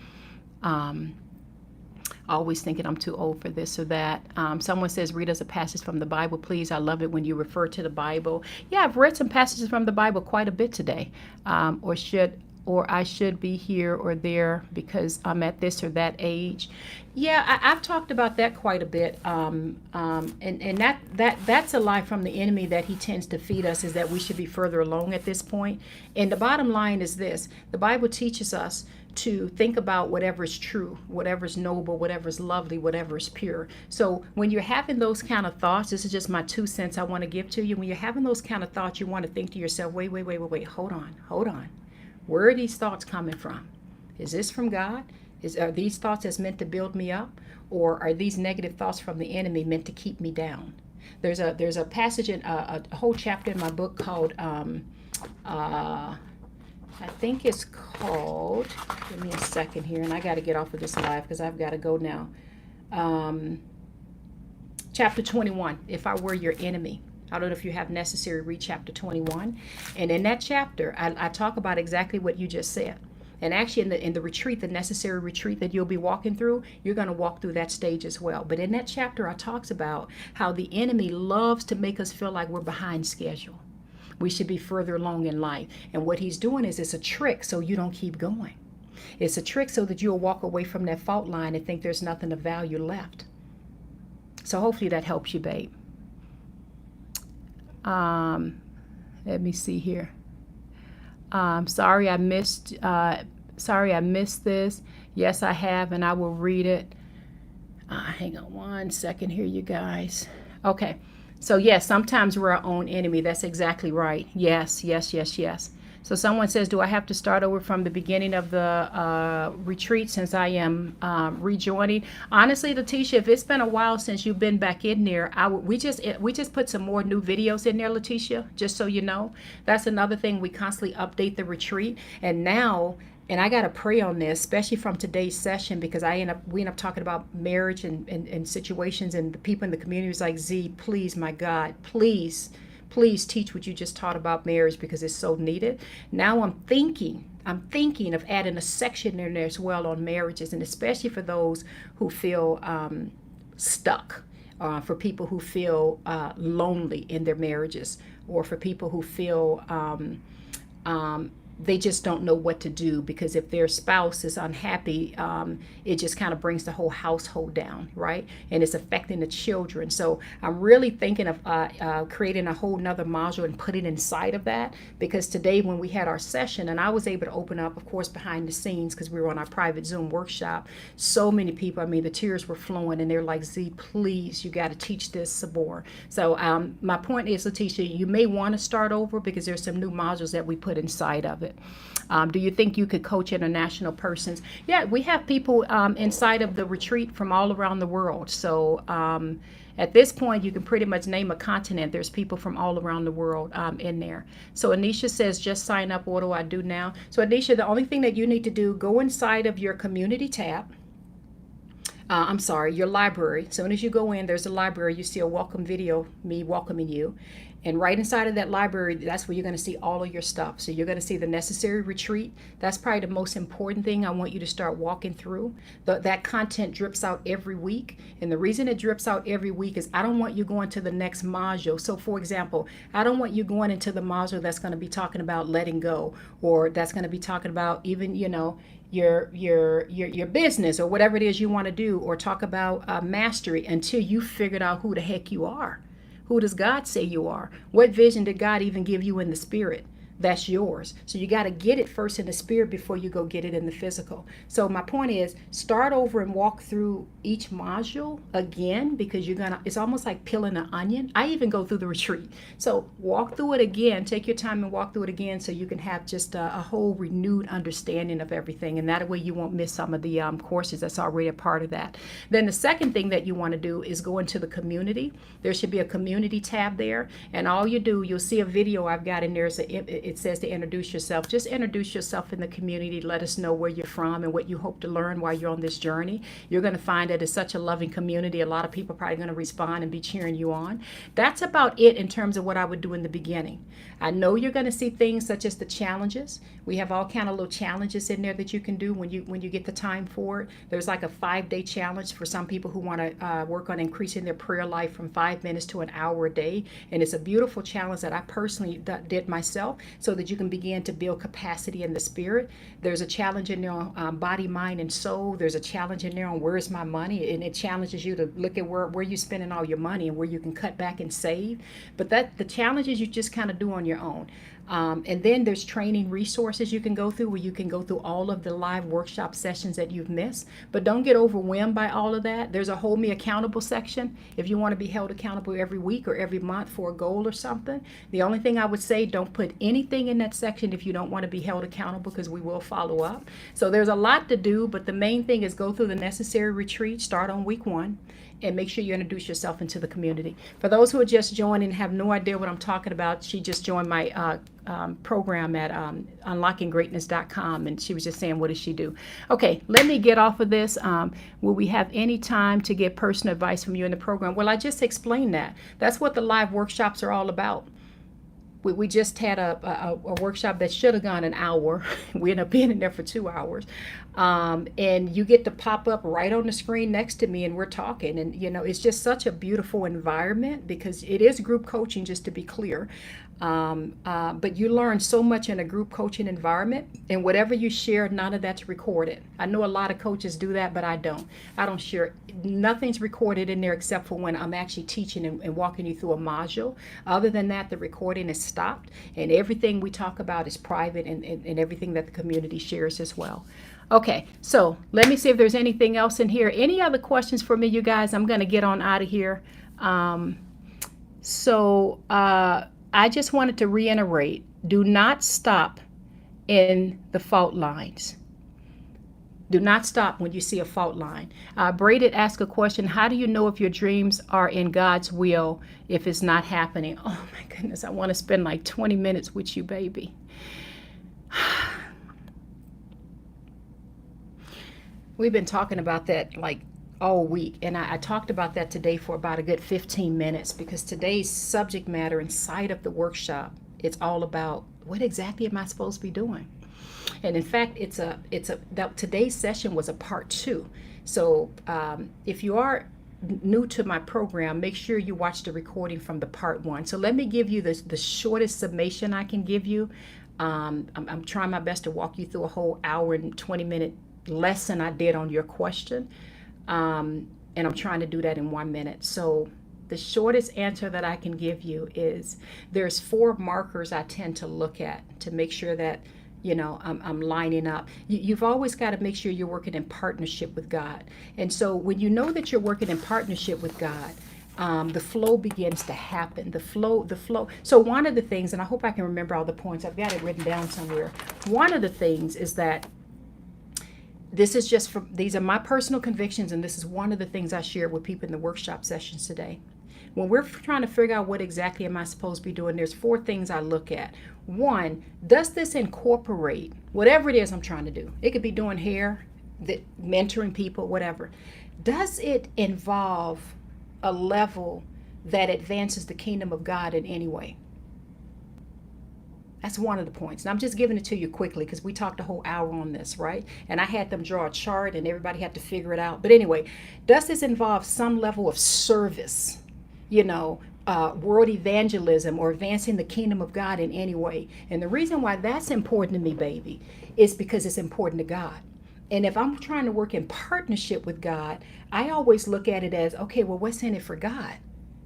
Always thinking I'm too old for this or that. Someone says, read us a passage from the Bible, please. I love it when you refer to the Bible. Yeah, I've read some passages from the Bible quite a bit today. Or I should be here or there because I'm at this or that age. Yeah, I've talked about that quite a bit. And that's a lie from the enemy that he tends to feed us, is that we should be further along at this point. And the bottom line is this: the Bible teaches us to think about whatever is true, whatever is noble, whatever is lovely, whatever is pure. So when you're having those kind of thoughts, this is just my 2 cents I want to give to you. When you're having those kind of thoughts, you want to think to yourself, wait, hold on. Where are these thoughts coming from? Is this from God? Are these thoughts that's meant to build me up? Or are these negative thoughts from the enemy meant to keep me down? There's a passage in a whole chapter in my book called, I think it's called, give me a second here, and I got to get off of this live because I've got to go now. Chapter 21, If I Were Your Enemy. I don't know if you have Necessary, read chapter 21. And in that chapter, I talk about exactly what you just said. And actually in the retreat, the necessary retreat that you'll be walking through, you're going to walk through that stage as well. But in that chapter, I talks about how the enemy loves to make us feel like we're behind schedule. We should be further along in life. And what he's doing is it's a trick so you don't keep going. It's a trick so that you'll walk away from that fault line and think there's nothing of value left. So hopefully that helps you, babe. Let me see here. Sorry I missed this. Yes, I have, and I will read it. Hang on 1 second here, you guys. Okay. So yes, sometimes we're our own enemy. That's exactly right. Yes. So someone says, do I have to start over from the beginning of the retreat since I am rejoining? Honestly, Letitia, if it's been a while since you've been back in there, we just put some more new videos in there, Letitia, just so you know. That's another thing. We constantly update the retreat. And now, and I got to pray on this, especially from today's session, because we end up talking about marriage and situations, and the people in the community was like, Z, please, my God, please teach what you just taught about marriage, because it's so needed. Now I'm thinking of adding a section in there as well on marriages, and especially for those who feel stuck, for people who feel lonely in their marriages, or for people who feel they just don't know what to do, because if their spouse is unhappy, it just kind of brings the whole household down, right? And it's affecting the children. So I'm really thinking of creating a whole nother module and put it inside of that, because today when we had our session, and I was able to open up, of course, behind the scenes, because we were on our private Zoom workshop, so many people, I mean, the tears were flowing, and they're like, Z, please, you got to teach this some more. So my point is, Letitia, you may want to start over, because there's some new modules that we put inside of it. Do you think you could coach international persons? Yeah, we have people inside of the retreat from all around the world. So at this point, you can pretty much name a continent. There's people from all around the world in there. So Anisha says, just sign up. What do I do now? So Anisha, the only thing that you need to do, go inside of your community tab. I'm sorry, your library. So as you go in, there's a library. You see a welcome video, me welcoming you. And right inside of that library, that's where you're going to see all of your stuff. So you're going to see the necessary retreat. That's probably the most important thing I want you to start walking through. That content drips out every week. And the reason it drips out every week is I don't want you going to the next module. So for example, I don't want you going into the module that's going to be talking about letting go, or that's going to be talking about even, your business, or whatever it is you want to do, or talk about mastery, until you figured out who the heck you are. Who does God say you are? What vision did God even give you in the spirit? That's yours. So you got to get it first in the spirit before you go get it in the physical. So my point is, start over and walk through each module again, because it's almost like peeling an onion. I even go through the retreat. So walk through it again, take your time and walk through it again, so you can have just a whole renewed understanding of everything. And that way you won't miss some of the courses that's already a part of that. Then the second thing that you want to do is go into the community. There should be a community tab there. And all you do, you'll see a video I've got in there. It says to introduce yourself. Just introduce yourself in the community. Let us know where you're from and what you hope to learn while you're on this journey. You're going to find that it's such a loving community. A lot of people are probably going to respond and be cheering you on. That's about it in terms of what I would do in the beginning. I know you're going to see things such as the challenges. We have all kind of little challenges in there that you can do when you get the time for it. There's like a 5-day challenge for some people who want to work on increasing their prayer life from 5 minutes to an hour a day. And it's a beautiful challenge that I personally did myself, so that you can begin to build capacity in the spirit. There's a challenge in there on body, mind, and soul. There's a challenge in there on where is my money, and it challenges you to look at where you're spending all your money and where you can cut back and save. But the challenges you just kind of do on your own. And then there's training resources you can go through, where you can go through all of the live workshop sessions that you've missed. But don't get overwhelmed by all of that. There's a hold me accountable section if you want to be held accountable every week or every month for a goal or something. The only thing I would say, don't put anything in that section if you don't want to be held accountable, because we will follow up. So there's a lot to do, but the main thing is go through the necessary retreat, start on week 1. And make sure you introduce yourself into the community. For those who are just joining and have no idea what I'm talking about, she just joined my program at unlockinggreatness.com, and she was just saying, what does she do? Okay, let me get off of this. Will we have any time to get personal advice from you in the program? Well, I just explained that. That's what the live workshops are all about. We just had a workshop that should have gone an hour. We ended up being in there for 2 hours. And you get to pop up right on the screen next to me, and we're talking. And, it's just such a beautiful environment, because it is group coaching, just to be clear. But you learn so much in a group coaching environment, and whatever you share, none of that's recorded. I know a lot of coaches do that, but I don't. I don't share. Nothing's recorded in there except for when I'm actually teaching and walking you through a module. Other than that, the recording is stopped, and everything we talk about is private, and everything that the community shares as well. Okay, so let me see if there's anything else in here. Any other questions for me, you guys? I'm going to get on out of here. I just wanted to reiterate, do not stop in the fault lines. Do not stop when you see a fault line. Braided asked a question, how do you know if your dreams are in God's will if it's not happening? Oh my goodness, I want to spend like 20 minutes with you, baby. We've been talking about that like all week, and I talked about that today for about a good 15 minutes, because today's subject matter inside of the workshop, it's all about what exactly am I supposed to be doing? And in fact, today's session was a part 2. So if you are new to my program, make sure you watch the recording from the part 1. So let me give you the shortest summation I can give you. I'm trying my best to walk you through a whole hour and 20-minute lesson I did on your question. And I'm trying to do that in 1 minute. So the shortest answer that I can give you is there's 4 markers I tend to look at to make sure that, I'm lining up. You've always got to make sure you're working in partnership with God. And so when you know that you're working in partnership with God, the flow begins to happen. The flow. So one of the things, and I hope I can remember all the points, I've got it written down somewhere. One of the things is that these are my personal convictions, and this is one of the things I shared with people in the workshop sessions today. When we're trying to figure out what exactly am I supposed to be doing, there's 4 things I look at. 1, does this incorporate whatever it is I'm trying to do? It could be doing hair, mentoring people, whatever. Does it involve a level that advances the kingdom of God in any way? That's one of the points. And I'm just giving it to you quickly because we talked a whole hour on this, right? And I had them draw a chart and everybody had to figure it out. But anyway, does this involve some level of service, world evangelism or advancing the kingdom of God in any way? And the reason why that's important to me, baby, is because it's important to God. And if I'm trying to work in partnership with God, I always look at it as, okay, well, what's in it for God,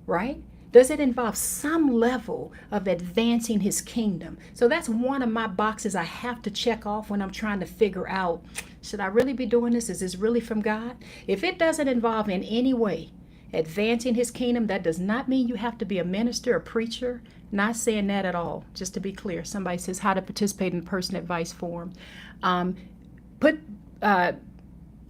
right? Does it involve some level of advancing his kingdom? So that's one of my boxes I have to check off when I'm trying to figure out, should I really be doing this? Is this really from God? If it doesn't involve in any way advancing his kingdom, that does not mean you have to be a minister, a preacher. Not saying that at all, just to be clear. Somebody says how to participate in person advice forum.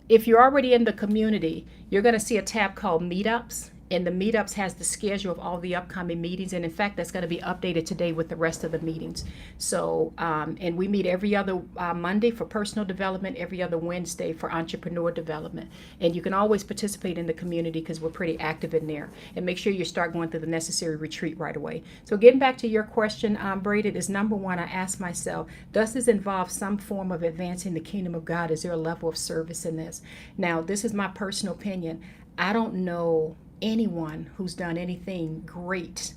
If you're already in the community, you're going to see a tab called Meetups. And the Meetups has the schedule of all the upcoming meetings. And in fact, that's going to be updated today with the rest of the meetings. So, and we meet every other Monday for personal development, every other Wednesday for entrepreneur development. And you can always participate in the community because we're pretty active in there. And make sure you start going through the necessary retreat right away. So getting back to your question, Braided, is number 1, I ask myself, does this involve some form of advancing the kingdom of God? Is there a level of service in this? Now, this is my personal opinion. I don't know anyone who's done anything great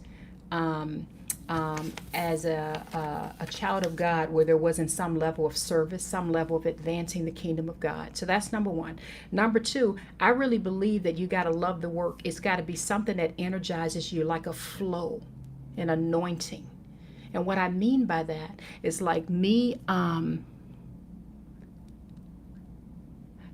as a child of God where there wasn't some level of service, some level of advancing the kingdom of God. So that's number 1. Number 2, I really believe that you got to love the work. It's got to be something that energizes you, like a flow, an anointing. And what I mean by that is like me,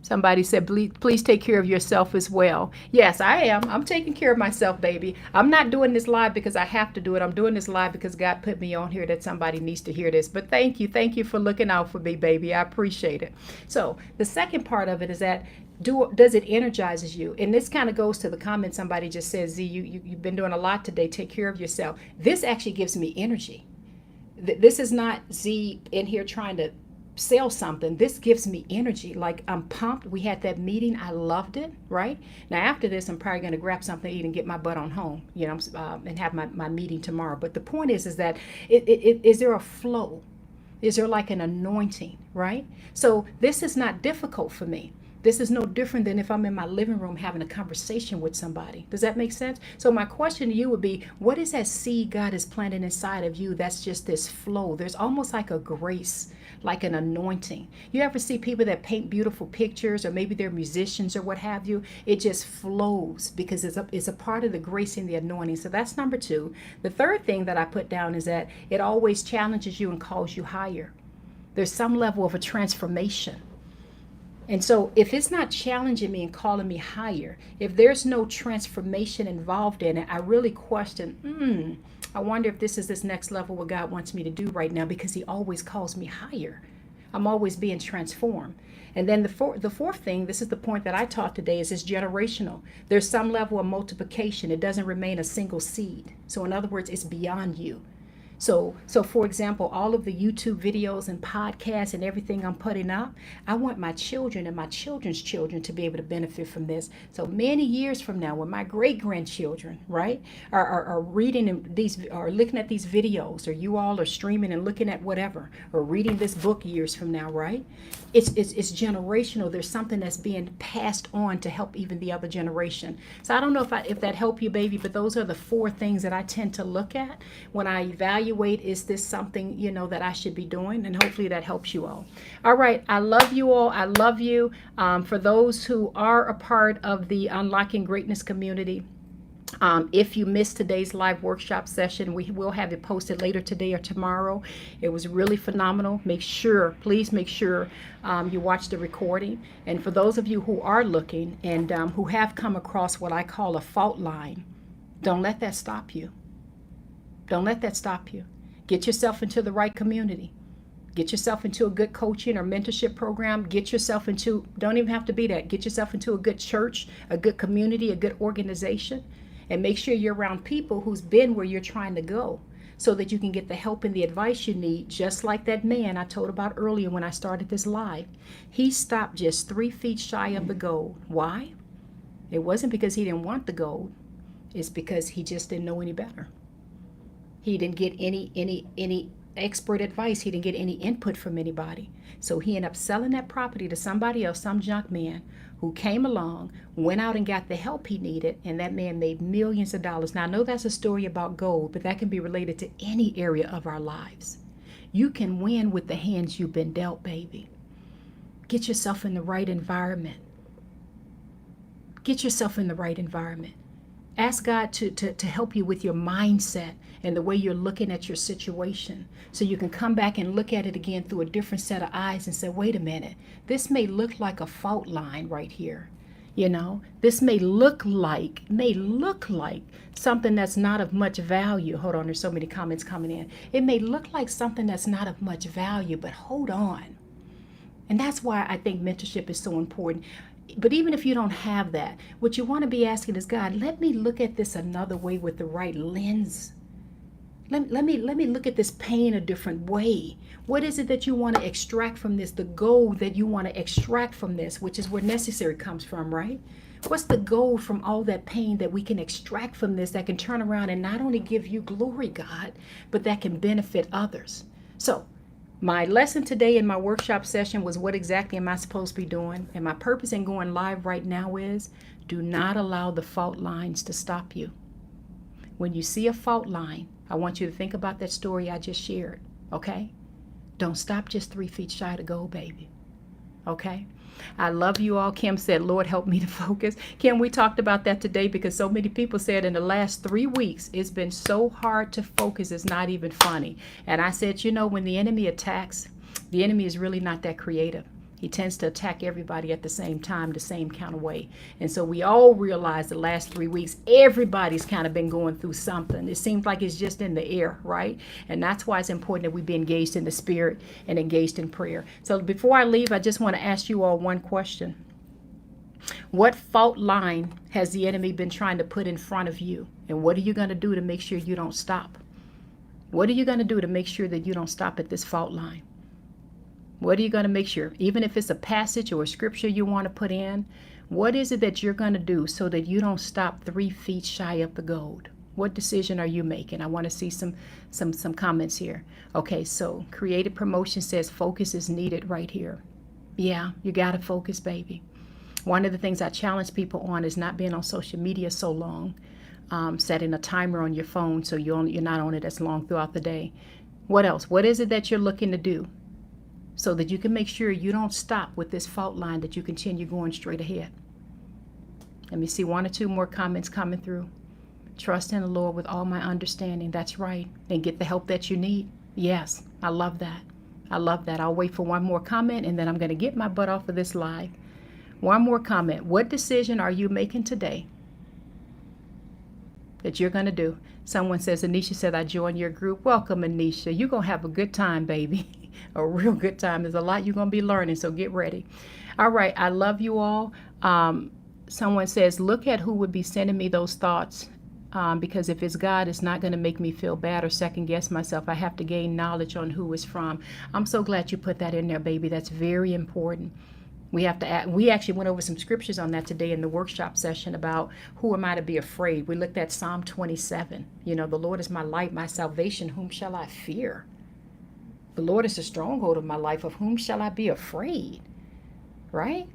somebody said, please take care of yourself as well. Yes, I am. I'm taking care of myself, baby. I'm not doing this live because I have to do it. I'm doing this live because God put me on here that somebody needs to hear this. But thank you. Thank you for looking out for me, baby. I appreciate it. So the second part of it is that does it energizes you? And this kind of goes to the comment somebody just says, Z, you've been doing a lot today. Take care of yourself. This actually gives me energy. This is not Z in here trying to sell something. This gives me energy. Like, I'm pumped. We had that meeting. I loved it, right? Now, after this, I'm probably going to grab something to eat and get my butt on home, and have my meeting tomorrow. But the point is that is there a flow? Is there like an anointing, right? So this is not difficult for me. This is no different than if I'm in my living room having a conversation with somebody. Does that make sense? So my question to you would be, what is that seed God is planting inside of you that's just this flow? There's almost like a grace, like an anointing. You ever see people that paint beautiful pictures, or maybe they're musicians or what have you? It just flows because it's a part of the grace and the anointing. So that's number 2. The third thing that I put down is that it always challenges you and calls you higher. There's some level of a transformation. And so if it's not challenging me and calling me higher, if there's no transformation involved in it, I really question, I wonder if this is this next level what God wants me to do right now, because he always calls me higher. I'm always being transformed. And then the fourth thing, this is the point that I taught today, is it's generational. There's some level of multiplication. It doesn't remain a single seed. So in other words, it's beyond you. So for example, all of the YouTube videos and podcasts and everything I'm putting up, I want my children and my children's children to be able to benefit from this. So many years from now, when my great-grandchildren, right, are reading these, or looking at these videos, or you all are streaming and looking at whatever, or reading this book years from now, right? It's generational. There's something that's being passed on to help even the other generation. So I don't know if that helped you, baby, but those are the 4 things that I tend to look at when I evaluate evaluate, is this something, that I should be doing? And hopefully that helps you all. All right. I love you all. I love you. For those who are a part of the Unlocking Greatness community, if you missed today's live workshop session, we will have it posted later today or tomorrow. It was really phenomenal. Please make sure you watch the recording. And for those of you who are looking and who have come across what I call a fault line, don't let that stop you. Don't let that stop you. Get yourself into the right community. Get yourself into a good coaching or mentorship program. Get yourself into, don't even have to be that. Get yourself into a good church, a good community, a good organization. And make sure you're around people who's been where you're trying to go so that you can get the help and the advice you need, just like that man I told about earlier when I started this live. He stopped just 3 feet shy of the goal. Why? It wasn't because he didn't want the gold. It's because he just didn't know any better. He didn't get any expert advice. He didn't get any input from anybody. So he ended up selling that property to somebody else, some junk man who came along, went out and got the help he needed, and that man made millions of dollars. Now, I know that's a story about gold, but that can be related to any area of our lives. You can win with the hands you've been dealt, baby. Get yourself in the right environment. Get yourself in the right environment. Ask God to help you with your mindset and the way you're looking at your situation, so you can come back and look at it again through a different set of eyes and say, wait a minute, this may look like a fault line right here. This may look like something that's not of much value. Hold on, there's so many comments coming in. It may look like something that's not of much value, but hold on. And that's why I think mentorship is so important. But even if you don't have that, what you want to be asking is, God, let me look at this another way with the right lens. Let me look at this pain a different way. What is it that you want to extract from this? The gold that you want to extract from this, which is where necessary comes from, right? What's the gold from all that pain that we can extract from this that can turn around and not only give you glory, God, but that can benefit others? So my lesson today in my workshop session was, what exactly am I supposed to be doing? And my purpose in going live right now is, do not allow the fault lines to stop you. When you see a fault line, I want you to think about that story I just shared, okay? Don't stop just 3 feet shy to go, baby, okay? I love you all. Kim said, Lord, help me to focus. Kim, we talked about that today because so many people said in the last 3 weeks, it's been so hard to focus, it's not even funny. And I said, when the enemy attacks, the enemy is really not that creative. He tends to attack everybody at the same time, the same kind of way. And so we all realize the last 3 weeks, everybody's kind of been going through something. It seems like it's just in the air, right? And that's why it's important that we be engaged in the spirit and engaged in prayer. So before I leave, I just want to ask you all one question. What fault line has the enemy been trying to put in front of you? And what are you going to do to make sure you don't stop? What are you going to do to make sure that you don't stop at this fault line? What are you going to make sure? Even if it's a passage or a scripture you want to put in, what is it that you're going to do so that you don't stop 3 feet shy of the gold? What decision are you making? I want to see some comments here. Okay, so Creative Promotion says focus is needed right here. Yeah, you got to focus, baby. One of the things I challenge people on is not being on social media so long, setting a timer on your phone so you're not on it as long throughout the day. What else? What is it that you're looking to do so that you can make sure you don't stop with this fault line, that you continue going straight ahead? Let me see 1 or 2 more comments coming through. Trust in the Lord with all my understanding. That's right. And get the help that you need. Yes, I love that. I love that. I'll wait for 1 more comment and then I'm going to get my butt off of this live. 1 more comment. What decision are you making today that you're going to do? Someone says, Anisha said, I joined your group. Welcome, Anisha. You're going to have a good time, baby. A real good time. There's a lot you're going to be learning, so get ready. All right. I love you all. Someone says, look at who would be sending me those thoughts, because if it's God, it's not going to make me feel bad or second guess myself. I have to gain knowledge on who it's from. I'm so glad you put that in there, baby. That's very important. We have to add, we actually went over some scriptures on that today in the workshop session about who am I to be afraid. We looked at Psalm 27. The Lord is my light, my salvation. Whom shall I fear? The Lord is the stronghold of my life. Of whom shall I be afraid? Right?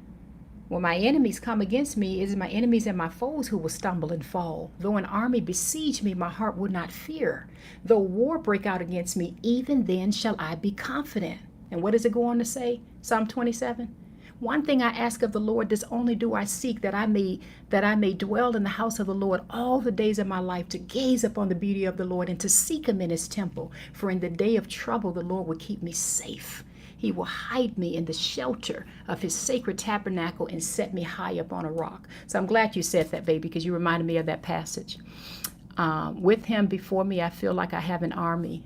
When my enemies come against me, it is my enemies and my foes who will stumble and fall. Though an army besiege me, my heart will not fear. Though war break out against me, even then shall I be confident. And what does it go on to say? Psalm 27. One thing I ask of the Lord, this only do I seek, that I may dwell in the house of the Lord all the days of my life, to gaze upon the beauty of the Lord and to seek him in his temple. For in the day of trouble, the Lord will keep me safe. He will hide me in the shelter of his sacred tabernacle and set me high up on a rock. So I'm glad you said that, baby, because you reminded me of that passage. With him before me, I feel like I have an army.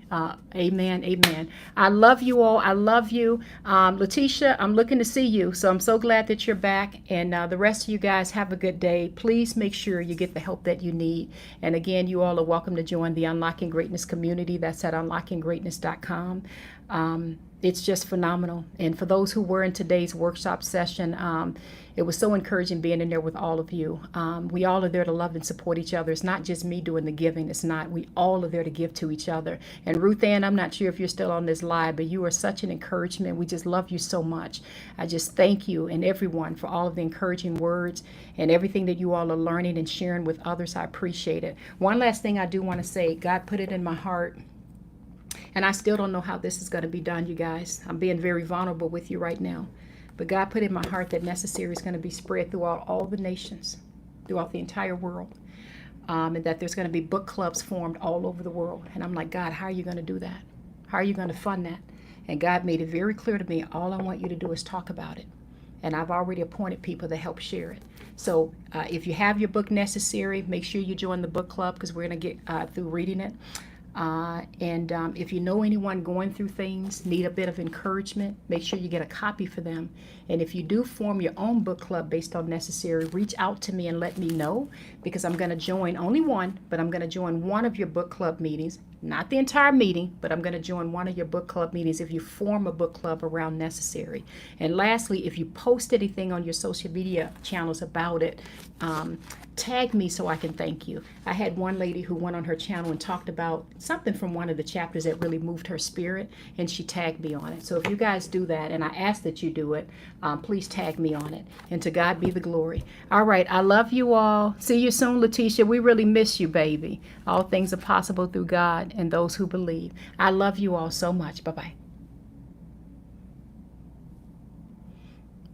Amen. Amen. I love you all. I love you. Letitia, I'm looking to see you. So I'm so glad that you're back. And the rest of you guys have a good day. Please make sure you get the help that you need. And again, you all are welcome to join the Unlocking Greatness community. That's at unlockinggreatness.com. It's just phenomenal. And for those who were in today's workshop session, it was so encouraging being in there with all of you. We all are there to love and support each other. It's not just me doing the giving. It's not. We all are there to give to each other. And Ruth Ann, I'm not sure if you're still on this live, but you are such an encouragement. We just love you so much. I just thank you and everyone for all of the encouraging words and everything that you all are learning and sharing with others. I appreciate it. One last thing I do want to say, God put it in my heart. And I still don't know how this is going to be done, you guys. I'm being very vulnerable with you right now. But God put in my heart that Necessary is going to be spread throughout all the nations, throughout the entire world. And that there's going to be book clubs formed all over the world. And I'm like, God, how are you going to do that? How are you going to fund that? And God made it very clear to me, all I want you to do is talk about it. And I've already appointed people to help share it. So if you have your book Necessary, make sure you join the book club, because we're going to get through reading it. If you know anyone going through things, need a bit of encouragement, make sure you get a copy for them. And if you do form your own book club based on Necessary, reach out to me and let me know, because I'm going to join only one, but I'm going to join one of your book club meetings. Not the entire meeting, but I'm going to join one of your book club meetings if you form a book club around Necessary. And lastly, if you post anything on your social media channels about it, tag me so I can thank you. I had one lady who went on her channel and talked about something from one of the chapters that really moved her spirit, and she tagged me on it. So if you guys do that, and I ask that you do it, please tag me on it. And to God be the glory. All right, I love you all. See you soon, Letitia. We really miss you, baby. All things are possible through God and those who believe. I love you all so much. Bye-bye.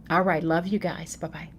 All right, love you guys. Bye-bye.